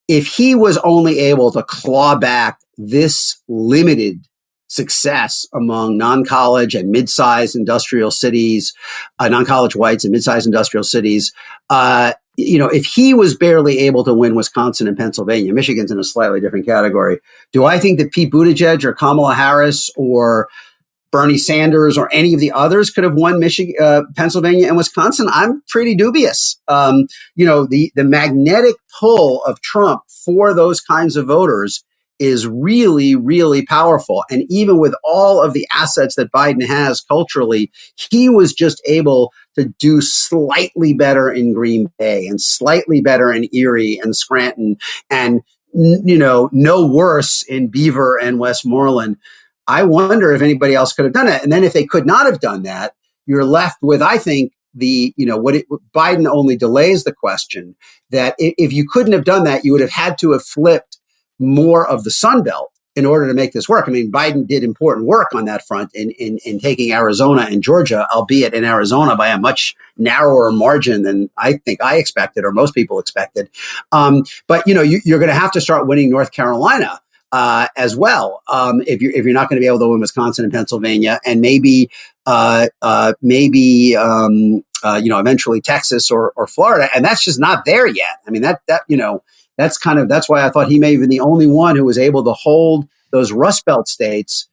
if he was only able to claw back this limited success among non-college and mid-sized industrial cities, non-college whites and mid-sized industrial cities, if he was barely able to win Wisconsin and Pennsylvania, Michigan's in a slightly different category. Do I think that Pete Buttigieg or Kamala Harris or Bernie Sanders or any of the others could have won Michigan, Pennsylvania and Wisconsin? I'm pretty dubious. The magnetic pull of Trump for those kinds of voters is really, really powerful. And even with all of the assets that Biden has culturally, he was just able to do slightly better in Green Bay and slightly better in Erie and Scranton and, no worse in Beaver and Westmoreland. I wonder if anybody else could have done it. And then if they could not have done that, you're left with, I think, Biden only delays the question that if you couldn't have done that, you would have had to have flipped more of the Sun Belt in order to make this work. Biden did important work on that front in taking Arizona and Georgia, albeit in Arizona by a much narrower margin than I think I expected or most people expected. But you're going to have to start winning North Carolina as well if you're not going to be able to win Wisconsin and Pennsylvania, and maybe eventually Texas or Florida, and that's just not there yet. That's why I thought he may have been the only one who was able to hold those Rust Belt states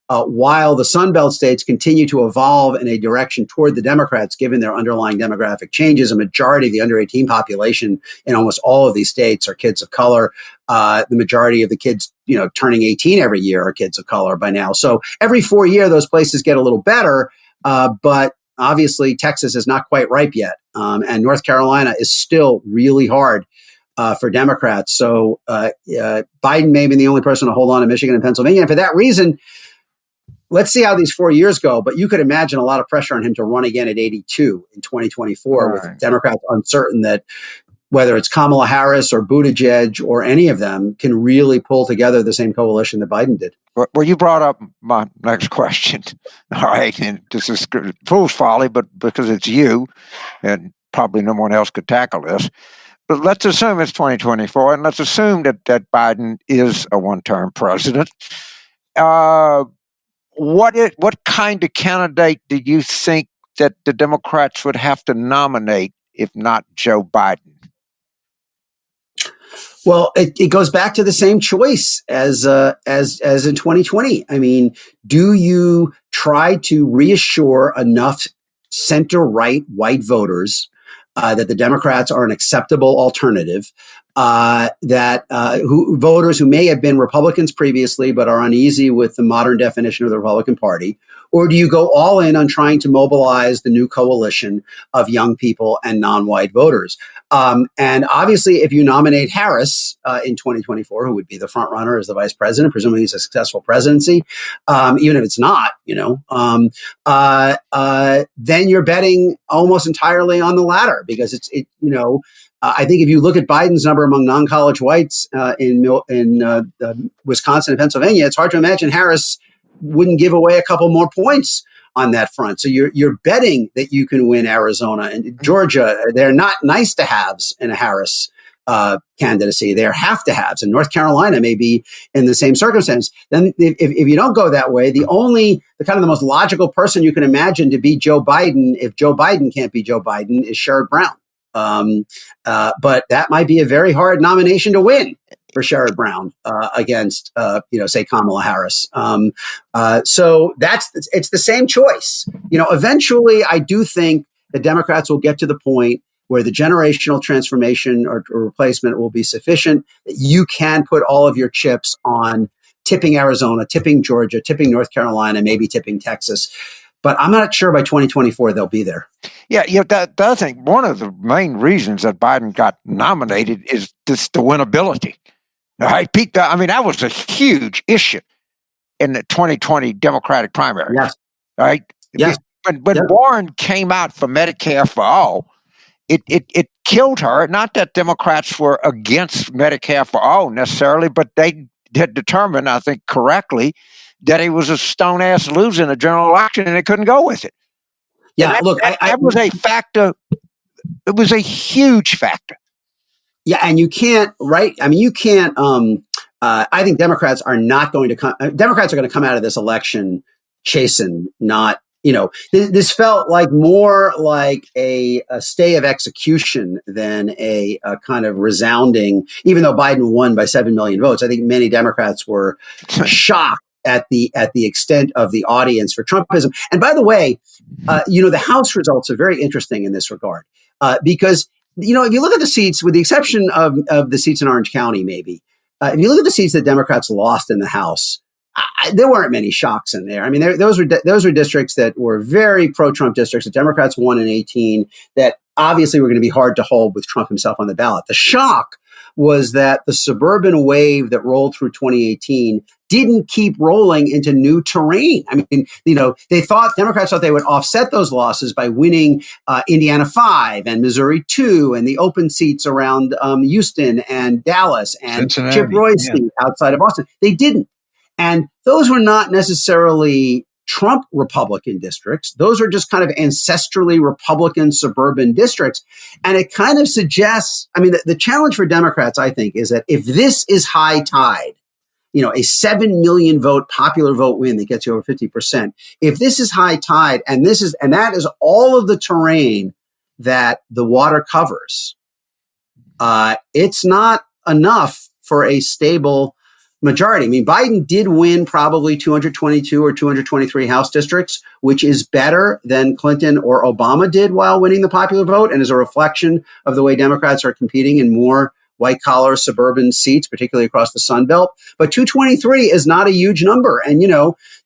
while the Sun Belt states continue to evolve in a direction toward the Democrats, given their underlying demographic changes. A majority of the under 18 population in almost all of these states are kids of color. The majority of the kids, turning 18 every year are kids of color by now. So every 4 years, those places get a little better. But obviously, Texas is not quite ripe yet. And North Carolina is still really hard for Democrats. So Biden may be the only person to hold on to Michigan and Pennsylvania. And for that reason, let's see how these 4 years go. But you could imagine a lot of pressure on him to run again at 82 in 2024 with Democrats uncertain that whether it's Kamala Harris or Buttigieg or any of them can really pull together the same coalition that Biden did. Well, you brought up my next question. All right. And this is fool's folly, but because it's you and probably no one else could tackle this. But let's assume it's 2024, and let's assume that Biden is a one-term president. What kind of candidate do you think that the Democrats would have to nominate if not Joe Biden? Well, it goes back to the same choice as in 2020. I mean, do you try to reassure enough center-right white voters that the Democrats are an acceptable alternative? Voters who may have been Republicans previously but are uneasy with the modern definition of the Republican Party? Or do you go all in on trying to mobilize the new coalition of young people and non-white voters? And obviously, if you nominate Harris in 2024, who would be the front runner as the vice president, presumably he's a successful presidency, even if it's not, then you're betting almost entirely on the latter, because I think if you look at Biden's number among non-college whites in Wisconsin and Pennsylvania, it's hard to imagine Harris wouldn't give away a couple more points on that front. So you're betting that you can win Arizona and Georgia. They're not nice to haves in a Harris candidacy. They're have to haves, and North Carolina may be in the same circumstance. Then if you don't go that way, the most logical person you can imagine to be Joe Biden, if Joe Biden can't be Joe Biden, is Sherrod Brown. But that might be a very hard nomination to win for Sherrod Brown against, say Kamala Harris. So it's the same choice. Eventually, I do think the Democrats will get to the point where the generational transformation or replacement will be sufficient that you can put all of your chips on tipping Arizona, tipping Georgia, tipping North Carolina, maybe tipping Texas. But I'm not sure by 2024 they'll be there. Yeah, I think one of the main reasons that Biden got nominated is just the winnability. Right, Pete? I mean, that was a huge issue in the 2020 Democratic primary. Yes. Right? Yes. When Warren came out for Medicare for all, it killed her. Not that Democrats were against Medicare for all necessarily, but they had determined, I think correctly, that he was a stone-ass loser in a general election and they couldn't go with it. Yeah, that was a factor. It was a huge factor. Yeah, and you can't, right? I mean, you can't. I think Democrats are not going to come. Democrats are going to come out of this election chastened, not. This felt like more like a stay of execution than a kind of resounding. Even though Biden won by 7 million votes, I think many Democrats were shocked at the extent of the audience for Trumpism. And by the way, the House results are very interesting in this regard because. If you look at the seats, with the exception of the seats in Orange County, maybe, if you look at the seats that Democrats lost in the House, there weren't many shocks in there. I mean, those were districts that were very pro-Trump districts that Democrats won in 2018 that obviously were going to be hard to hold with Trump himself on the ballot. The shock was that the suburban wave that rolled through 2018 didn't keep rolling into new terrain. I mean, Democrats thought they would offset those losses by winning Indiana 5 and Missouri 2 and the open seats around Houston and Dallas and Cincinnati, Chip Roy's seat outside of Boston. They didn't. And those were not necessarily Trump Republican districts. Those are just kind of ancestrally Republican suburban districts. And it kind of suggests, I mean, the challenge for Democrats, I think, is that if this is high tide, a 7 million vote popular vote win that gets you over 50%, if this is high tide and that is all of the terrain that the water covers, it's not enough for a stable majority. I mean, Biden did win probably 222 or 223 House districts, which is better than Clinton or Obama did while winning the popular vote and is a reflection of the way Democrats are competing in more white-collar suburban seats, particularly across the Sun Belt. But 223 is not a huge number. And,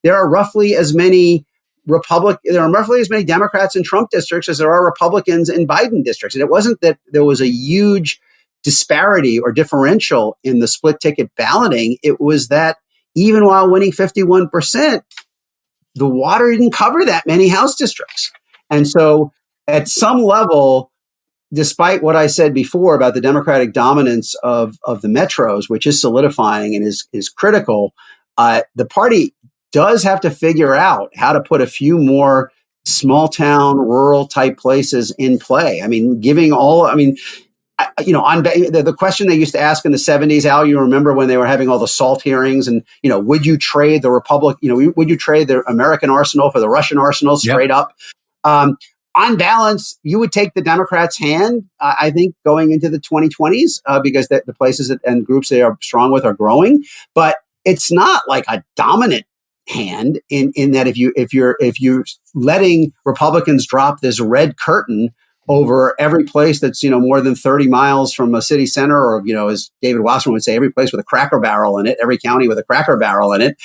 there are roughly as many Democrats in Trump districts as there are Republicans in Biden districts. And it wasn't that there was a huge disparity or differential in the split ticket balloting. It was that even while winning 51%, the water didn't cover that many House districts. And so at some level, despite what I said before about the Democratic dominance of the metros, which is solidifying and is critical, the party does have to figure out how to put a few more small town, rural type places in play. I mean, the question they used to ask in the 70s, Al, you remember when they were having all the SALT hearings and, would you trade the would you trade the American arsenal for the Russian arsenal straight up? On balance, you would take the Democrats' hand, I think, going into the 2020s, because the places and groups they are strong with are growing. But it's not like a dominant hand in that if you're letting Republicans drop this red curtain over every place that's more than 30 miles from a city center, or as David Wasserman would say, every place with a Cracker Barrel in it, every county with a Cracker Barrel in it,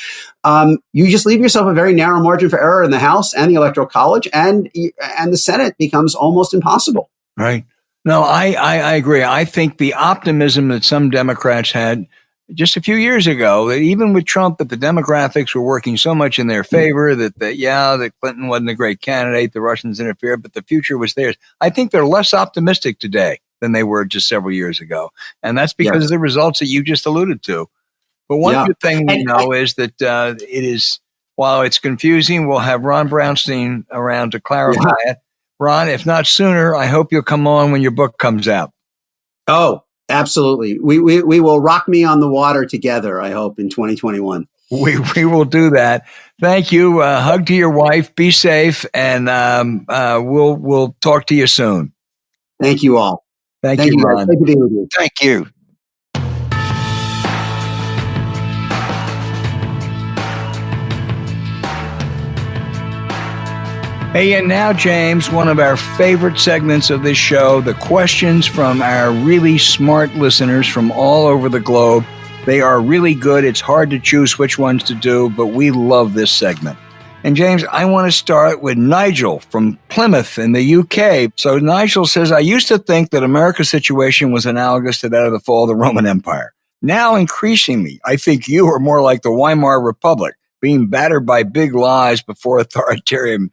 you just leave yourself a very narrow margin for error in the House and the Electoral College, and the Senate becomes almost impossible. Right. No, I agree. I think the optimism that some Democrats had just a few years ago, that even with Trump, that the demographics were working so much in their favor, that Clinton wasn't a great candidate, the Russians interfered, but the future was theirs. I think they're less optimistic today than they were just several years ago. And that's because of the results that you just alluded to. But one good thing we know is that it is, while it's confusing, we'll have Ron Brownstein around to clarify it. Ron, if not sooner, I hope you'll come on when your book comes out. Oh, absolutely. We will rock me on the water together, I hope, in 2021. We will do that. Thank you. Hug to your wife. Be safe. And we'll talk to you soon. Thank you all. Thank you, Ron. Thank you. Thank you. Hey, and now, James, one of our favorite segments of this show, the questions from our really smart listeners from all over the globe. They are really good. It's hard to choose which ones to do, but we love this segment. And James, I want to start with Nigel from Plymouth in the UK. So Nigel says, I used to think that America's situation was analogous to that of the fall of the Roman Empire. Now, increasingly, I think you are more like the Weimar Republic, being battered by big lies before authoritarianism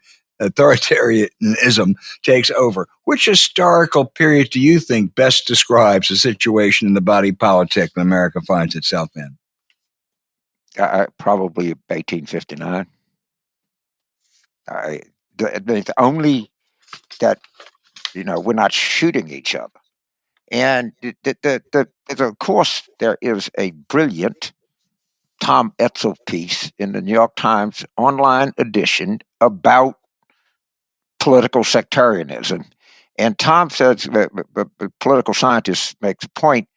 takes over. Which historical period do you think best describes the situation in the body politic that America finds itself in? Probably 1859. It's only that we're not shooting each other, and of course there is a brilliant Tom Etzel piece in the New York Times online edition about political sectarianism. And Tom says, the political scientist makes a point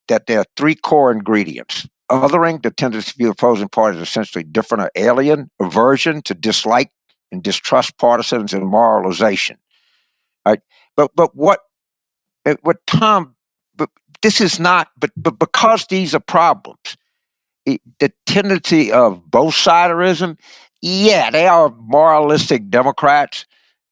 that there are three core ingredients: othering, the tendency to view opposing parties as essentially different or alien; aversion, to dislike and distrust partisans; and moralization. Right? But what Tom, but this is not, but because these are problems, the tendency of both-siderism, they are moralistic Democrats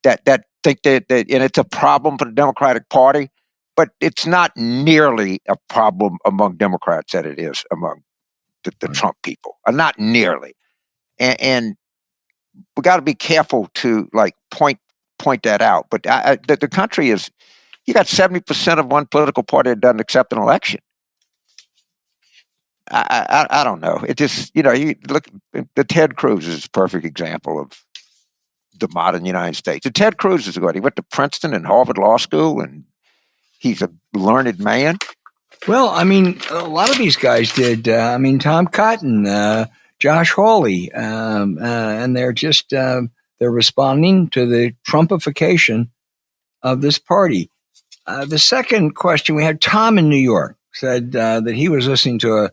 that think that, and it's a problem for the Democratic Party, but it's not nearly a problem among Democrats that it is among the Trump people. Not nearly. And we got to be careful to point that out. But the country is, you got 70% of one political party that doesn't accept an election. I don't know. It just, you look, the Ted Cruz is a perfect example of the modern United States. The Ted Cruz is good. He went to Princeton and Harvard Law School, and he's a learned man. Well, I mean, a lot of these guys did. Tom Cotton, Josh Hawley, and they're just they're responding to the Trumpification of this party. The second question, we had Tom in New York said that he was listening to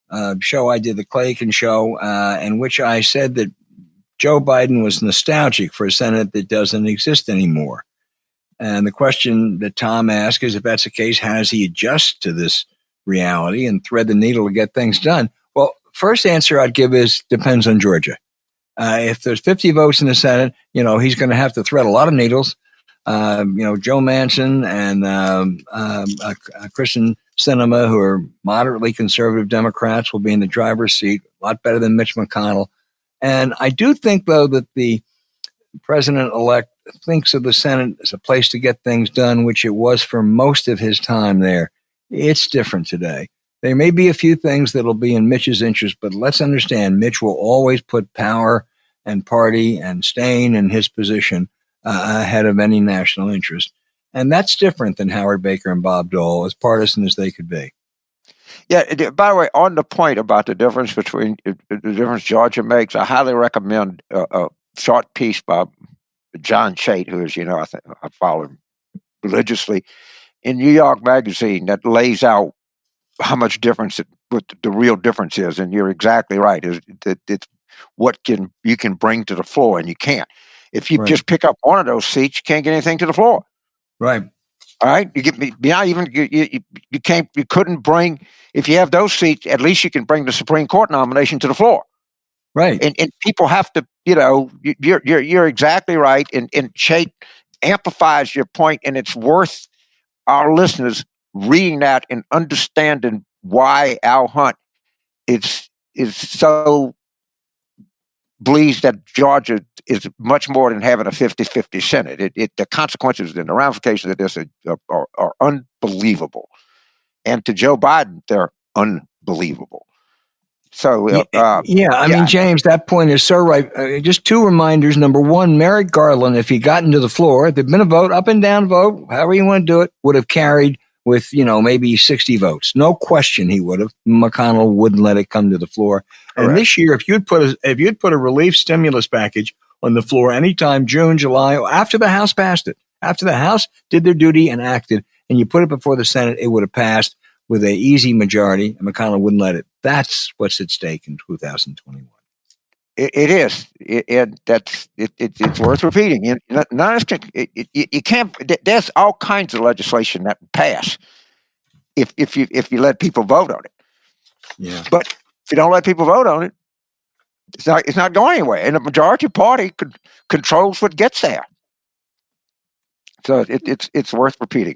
a show I did, the Clayton Show, in which I said that Joe Biden was nostalgic for a Senate that doesn't exist anymore. And the question that Tom asked is, if that's the case, how does he adjust to this reality and thread the needle to get things done? Well, first answer I'd give is depends on Georgia. If there's 50 votes in the Senate, he's going to have to thread a lot of needles. Joe Manchin and Kristen Sinema, who are moderately conservative Democrats, will be in the driver's seat, a lot better than Mitch McConnell. And I do think, though, that the president-elect thinks of the Senate as a place to get things done, which it was for most of his time there. It's different today. There may be a few things that'll be in Mitch's interest, but let's understand Mitch will always put power and party and staying in his position ahead of any national interest. And that's different than Howard Baker and Bob Dole, as partisan as they could be. Yeah. By the way, on the point about the difference between the difference Georgia makes, I highly recommend a short piece by John Chait, who is, I follow him religiously, in New York Magazine, that lays out how much difference what the real difference is. And you're exactly right. It's what you can bring to the floor, and you can't. If you just pick up one of those seats, you can't get anything to the floor. Right. All right. You couldn't bring, if you have those seats, at least you can bring the Supreme Court nomination to the floor. Right. And people have to, you're exactly right. And Chait amplifies your point, and it's worth our listeners reading that and understanding why Al Hunt is so believes that Georgia is much more than having a 50-50 Senate. The consequences and the ramifications of this are unbelievable. And to Joe Biden, they're unbelievable. So, I mean, James, that point is so right. Just two reminders. Number one, Merrick Garland, if he got into the floor, if there'd been a vote, up and down vote, however you want to do it, would have carried with, maybe 60 votes. No question he would have. McConnell wouldn't let it come to the floor. And Correct. This year, if you'd put a relief stimulus package on the floor anytime June, July, or after the House passed it, after the House did their duty and acted, and you put it before the Senate, it would have passed with an easy majority, and McConnell wouldn't let it. That's what's at stake in 2021. It is, and it's worth repeating. You can't. There's all kinds of legislation that would pass if you let people vote on it. Yeah. But if you don't let people vote on it, it's not going anywhere. And the majority party controls what gets there. So it's worth repeating.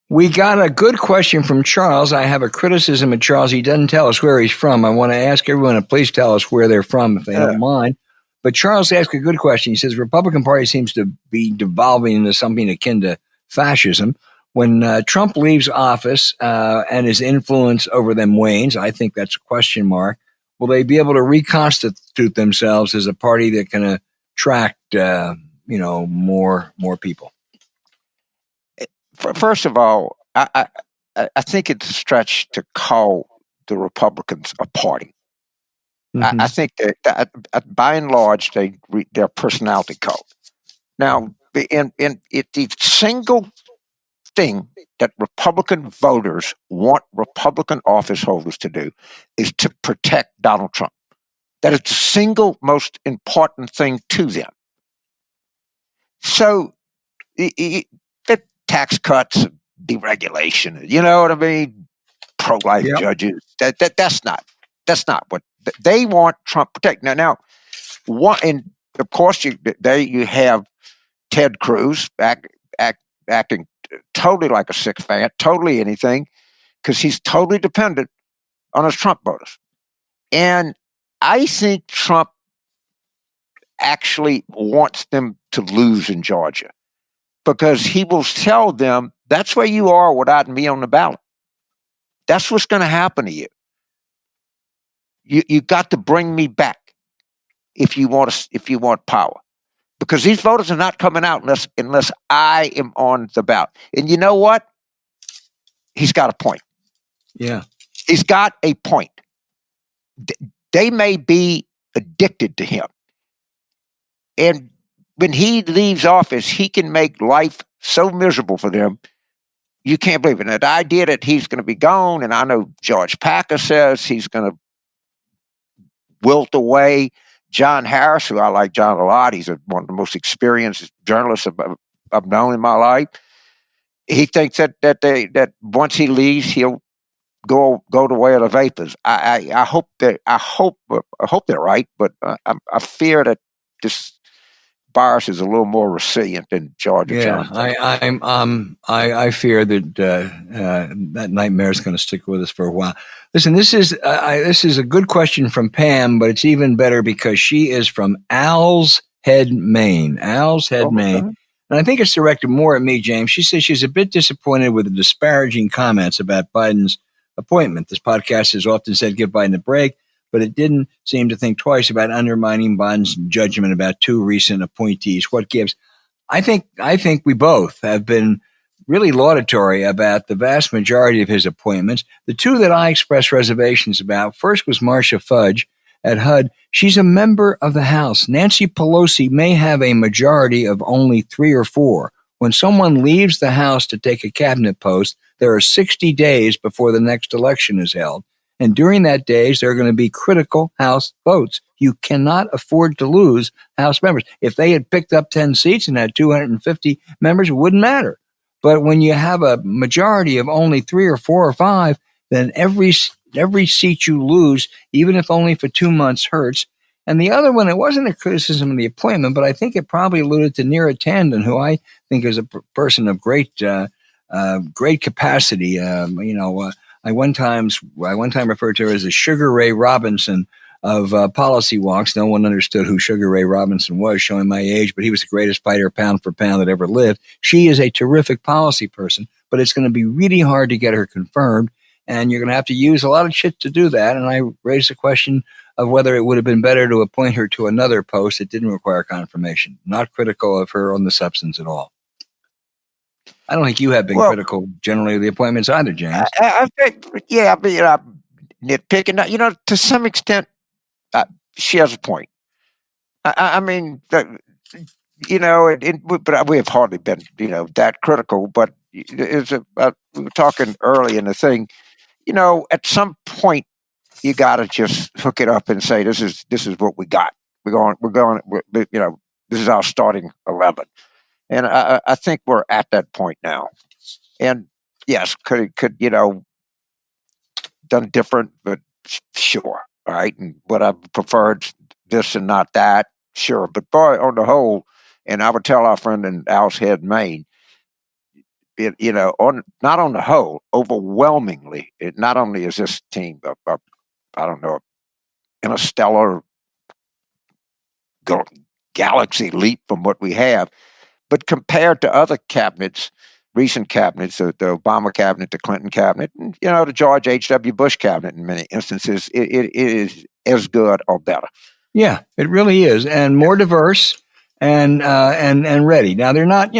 We got a good question from Charles. I have a criticism of Charles. He doesn't tell us where he's from. I want to ask everyone to please tell us where they're from if they don't mind. But Charles asked a good question. He says, Republican Party seems to be devolving into something akin to fascism. When Trump leaves office and his influence over them wanes, I think that's a question mark. Will they be able to reconstitute themselves as a party that can attract, more people? First of all, I think it's a stretch to call the Republicans a party. Mm-hmm. I think that by and large, their personality code. Now, the single thing that Republican voters want Republican office holders to do is to protect Donald Trump. That is the single most important thing to them. So, the tax cuts, deregulation, you know what I mean? Pro-life judges. That's not what they want. Trump protect. Now, and of course you have Ted Cruz acting totally like a sycophant, totally anything, because he's totally dependent on his Trump voters. And I think Trump actually wants them to lose in Georgia, because he will tell them, that's where you are without me on the ballot. That's what's going to happen to you. You got to bring me back if you want power, because these voters are not coming out unless I am on the ballot. And you know what? He's got a point. Yeah, he's got a point. They may be addicted to him, and when he leaves office, he can make life so miserable for them, you can't believe it. And the idea that he's going to be gone, and I know George Packer says he's going to wilt away. John Harris, who I like John a lot, he's one of the most experienced journalists I've known in my life. He thinks that once he leaves, he'll go the way of the vapors. I hope they're right, but I fear that this virus is a little more resilient than Georgia. Yeah, I fear that that nightmare is going to stick with us for a while. Listen, this is a good question from Pam, but it's even better because she is from Owl's Head, Maine. Owl's Head, Maine. And I think it's directed more at me, James. She says she's a bit disappointed with the disparaging comments about Biden's appointment. This podcast has often said give Biden a break, but it didn't seem to think twice about undermining Biden's judgment about two recent appointees. What gives? I think we both have been really laudatory about the vast majority of his appointments. The two that I expressed reservations about, first was Marcia Fudge at HUD. She's a member of the House. Nancy Pelosi may have a majority of only 3 or 4. When someone leaves the House to take a cabinet post, there are 60 days before the next election is held. And during that days, there are going to be critical House votes. You cannot afford to lose House members. If they had picked up 10 seats and had 250 members, it wouldn't matter. But when you have a majority of only 3 or 4 or 5, then every seat you lose, even if only for 2 months, hurts. And the other one, it wasn't a criticism of the appointment, but I think it probably alluded to Neera Tanden, who I think is a person of great capacity. I one time referred to her as the Sugar Ray Robinson of policy walks. No one understood who Sugar Ray Robinson was, showing my age, but he was the greatest fighter pound for pound that ever lived. She is a terrific policy person, but it's going to be really hard to get her confirmed, and you're going to have to use a lot of shit to do that. And I raised the question of whether it would have been better to appoint her to another post that didn't require confirmation. Not critical of her on the substance at all. I don't think you have been critical generally of the appointments either, James. I think, yeah, but nitpicking. To some extent, she has a point. I mean, but we have hardly been, that critical. But we were talking early in the thing. At some point, you got to just hook it up and say, this is what we got. We're going. This is our starting 11. And I think we're at that point now. And yes, could done different, but sure. All right. And would I preferred this and not that? Sure. But boy, on the whole, and I would tell our friend in Owl's Head, Maine, not on the whole, overwhelmingly, not only is this team I don't know, interstellar galaxy leap from what we have, but compared to other cabinets, recent cabinets, the Obama cabinet, the Clinton cabinet, and, the George H.W. Bush cabinet in many instances, it is as good or better. Yeah, it really is. And more diverse and ready. Now, they're not,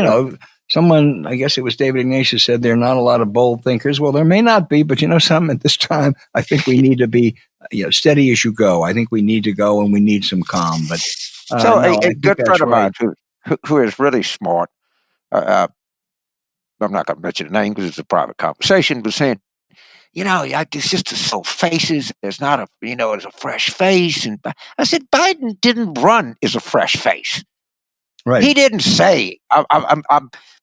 someone, I guess it was David Ignatius, said there are not a lot of bold thinkers. Well, there may not be, but something at this time, I think we need to be steady as you go. I think we need to go and we need some calm. But a good friend of mine who is really smart, I'm not going to mention the name because it's a private conversation, was saying, it's just so faces. There's not it's a fresh face. And I said, Biden didn't run as a fresh face. Right. He didn't say,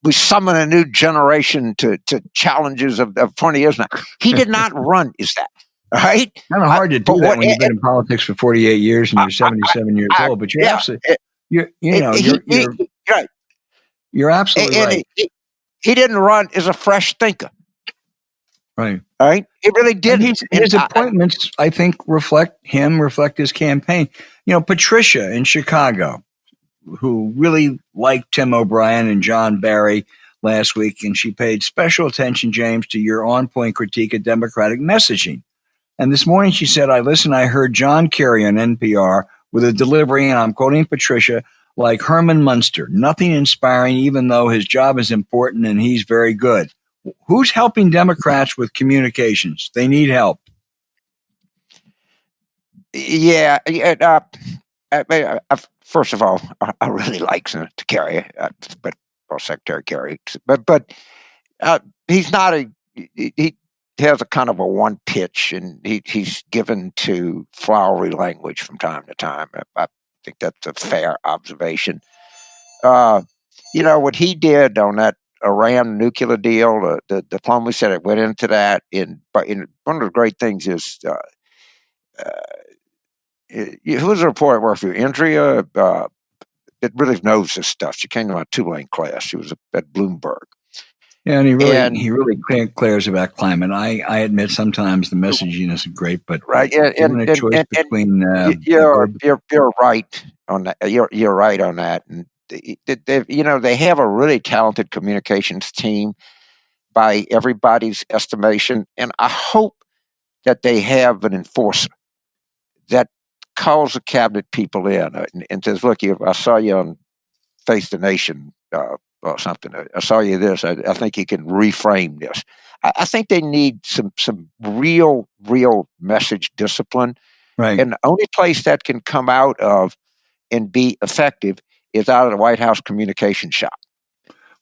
we summon a new generation to challenges of 20 years now. He did not run as that. Right? Kind of hard to do that when you've been in politics for 48 years and you're 77 years old. But you're absolutely, right. You're absolutely right. He didn't run as a fresh thinker. Right. All right. He really didn't. His appointments, I think, reflect his campaign. Patricia in Chicago, who really liked Tim O'Brien and John Barry last week, and she paid special attention, James, to your on-point critique of Democratic messaging. And this morning she said, I heard John Kerry on NPR with a delivery, and I'm quoting Patricia, like Herman Munster, nothing inspiring, even though his job is important and he's very good. Who's helping Democrats with communications? They need help. Yeah. First of all, I really like Senator Kerry, Secretary Kerry, but he's not he has a kind of a one pitch, and he's given to flowery language from time to time. I think that's a fair observation. What he did on that Iran nuclear deal, the diplomacy that went into that. But one of the great things is, who was the reporter I worked for? Andrea, it really knows this stuff. She came to my Tulane class. She was at Bloomberg. Yeah, and he really cares about climate. I admit sometimes the messaging isn't great, but right, and you're right on that. You're right on that, and they have a really talented communications team by everybody's estimation, and I hope that they have an enforcer that calls the cabinet people in and says, "Look, I saw you on Face the Nation or something. I saw you this. I think you can reframe this. I think they need some real message discipline, Right. and the only place that can come out of and be effective is out of the White House communication shop.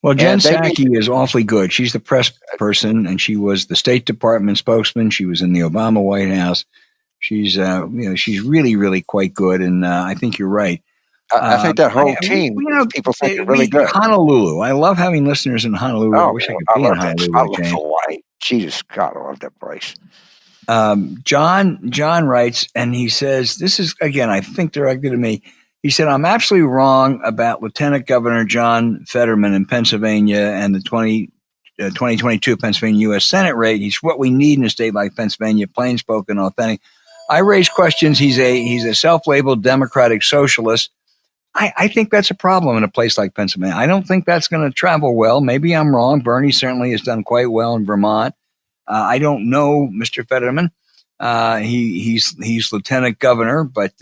Well, Jen And they need Psaki is awfully good. She's the press person, and she was the State Department spokesman. She was in the Obama White House. She's, she's really quite good, and I think you're right. I think that whole team, people think are really good. Honolulu. I love having listeners in Honolulu. I wish I could be in Honolulu. I love Hawaii. Jesus God, I love that place. John writes, and he says, this is, again, I think directed to me. He said, I'm absolutely wrong about Lieutenant Governor John Fetterman in Pennsylvania and the 2022 Pennsylvania U.S. Senate race. He's what we need in a state like Pennsylvania, plain spoken, authentic. I raise questions. He's a self-labeled Democratic socialist. I think that's a problem in a place like Pennsylvania. I don't think that's going to travel well. Maybe I'm wrong. Bernie certainly has done quite well in Vermont. I don't know Mr. Fetterman. He's lieutenant governor, but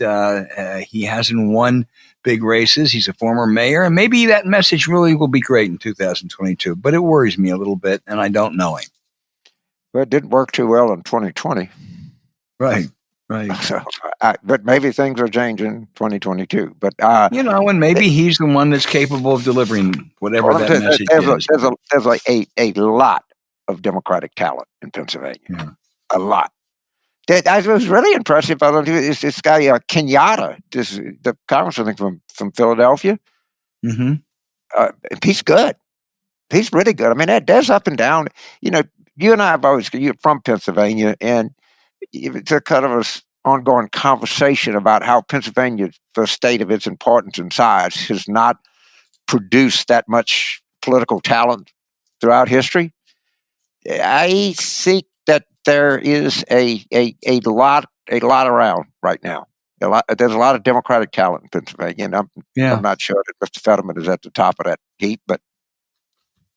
he hasn't won big races. He's a former mayor, and maybe that message really will be great in 2022. But it worries me a little bit, and I don't know him. Well, it didn't work too well in 2020. Right. So, but maybe things are changing in 2022. But and maybe he's the one that's capable of delivering whatever that message is. There's like a lot of Democratic talent in Pennsylvania. Yeah. A lot. I was really impressive. This guy Kenyatta, the congressman from Philadelphia. Mm-hmm. He's good. He's really good. I mean, there's up and down. You and I have always, you're from Pennsylvania, and it's a kind of an ongoing conversation about how Pennsylvania, for a state of its importance and size, has not produced that much political talent throughout history. I think that there is a lot around right now. There's a lot of Democratic talent in Pennsylvania, and I'm not sure that Mr. Fetterman is at the top of that heap, but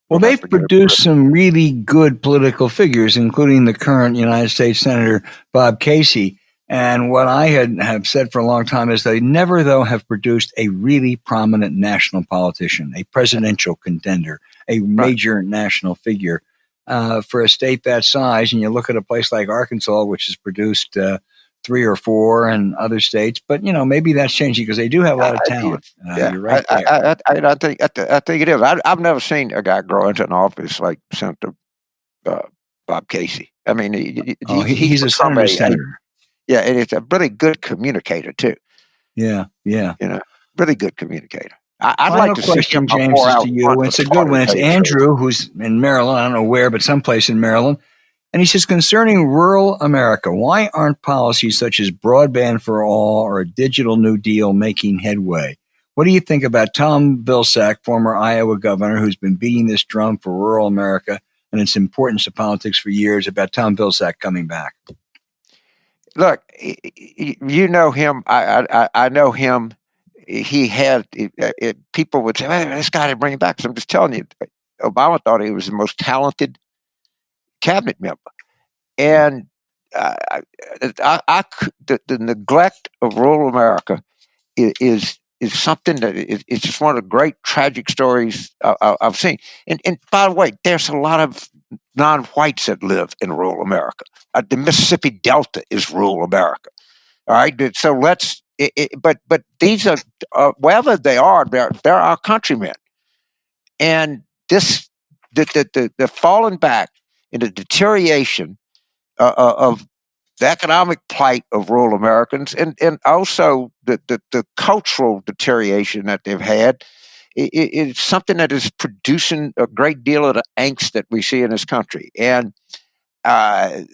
well, they've produced some really good political figures, including the current United States Senator Bob Casey. And what I have said for a long time is they never, though, have produced a really prominent national politician, a presidential contender, a major national figure. For a state that size, and you look at a place like Arkansas, which has produced 3 or 4, and other states, but maybe that's changing because they do have a lot of talent. You're right there. I think it is. I've never seen a guy grow into an office like Senator Bob Casey. I mean, he's a senator. Yeah, and it's a really good communicator too. Yeah. Really good communicator. I'd Final like to question, see James, is to you. It's a good one. It's Andrew, who's in Maryland. I don't know where, but someplace in Maryland. And he says, concerning rural America, why aren't policies such as broadband for all or a digital New Deal making headway? What do you think about Tom Vilsack, former Iowa governor, who's been beating this drum for rural America and its importance to politics for years, about Tom Vilsack coming back? Look, you know him. I know him. He had people would say, "Man, this guy didn't bring him back." So I'm just telling you, Obama thought he was the most talented cabinet member, and the neglect of rural America is something that it's just one of the great tragic stories I've seen. And by the way, there's a lot of non-whites that live in rural America. The Mississippi Delta is rural America. All right, so let's. But these are wherever they are, they're our countrymen, and the falling back in the deterioration of the economic plight of rural Americans, and also the cultural deterioration that they've had, it's something that is producing a great deal of the angst that we see in this country. And I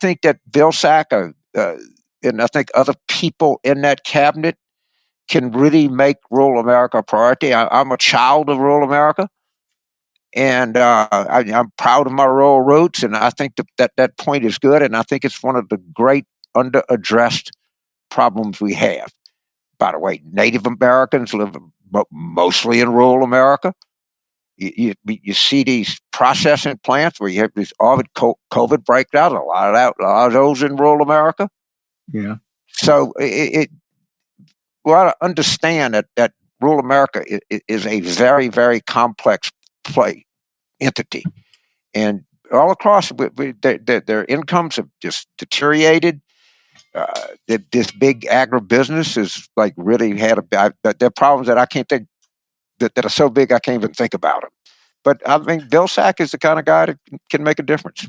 think that Vilsack and I think other people in that cabinet can really make rural America a priority. I'm a child of rural America, and I'm proud of my rural roots, and I think that point is good, and I think it's one of the great under-addressed problems we have. By the way, Native Americans live mostly in rural America. You see these processing plants where you have these COVID breakdowns, a lot of those in rural America. Yeah. So we ought to understand that rural America is a very, very complex entity. And all across, their incomes have just deteriorated. This big agribusiness is like really had there are problems that I can't think that are so big I can't even think about them. But I mean, Vilsack is the kind of guy that can make a difference.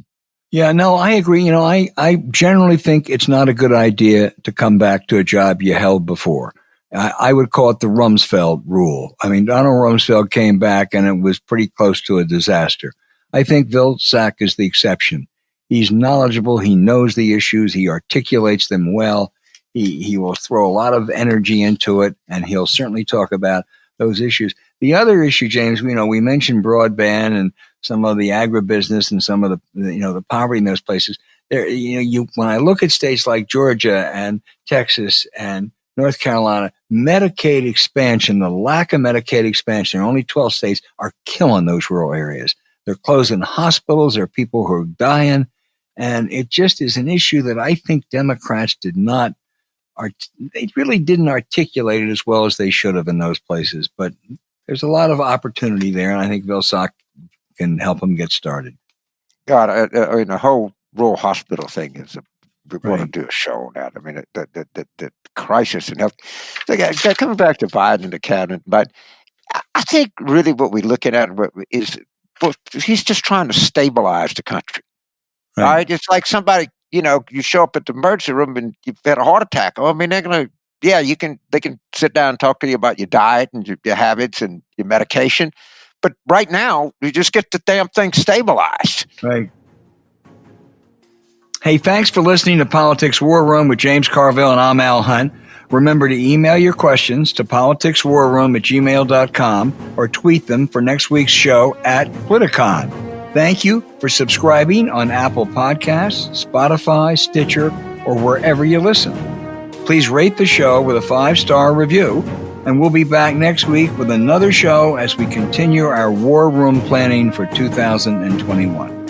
Yeah, no, I agree. I generally think it's not a good idea to come back to a job you held before. I would call it the Rumsfeld rule. I mean, Donald Rumsfeld came back and it was pretty close to a disaster. I think Vilsack is the exception. He's knowledgeable. He knows the issues. He articulates them well. He will throw a lot of energy into it, and he'll certainly talk about those issues. The other issue, James, we mentioned broadband and some of the agribusiness and some of the poverty in those places. There, when I look at states like Georgia and Texas and North Carolina, Medicaid expansion, the lack of Medicaid expansion, only 12 states are killing those rural areas. They're closing hospitals. There are people who are dying. And it just is an issue that I think Democrats they really didn't articulate it as well as they should have in those places. But there's a lot of opportunity there, and I think Vilsack can help them get started. God, I mean, the whole rural hospital thing is we want to do a show on that. I mean, the crisis in health. Coming back to Biden and the cabinet, but I think really what we're looking at is he's just trying to stabilize the country. Right? It's like somebody, you show up at the emergency room and you've had a heart attack. I mean, they're going to, they can sit down and talk to you about your diet and your habits and your medication. But right now, you just get the damn thing stabilized. Right. Hey, thanks for listening to Politics War Room with James Carville, and I'm Al Hunt. Remember to email your questions to politicswarroom@gmail.com or tweet them for next week's show at Politicon. Thank you for subscribing on Apple Podcasts, Spotify, Stitcher, or wherever you listen. Please rate the show with a 5-star review, and we'll be back next week with another show as we continue our war room planning for 2021.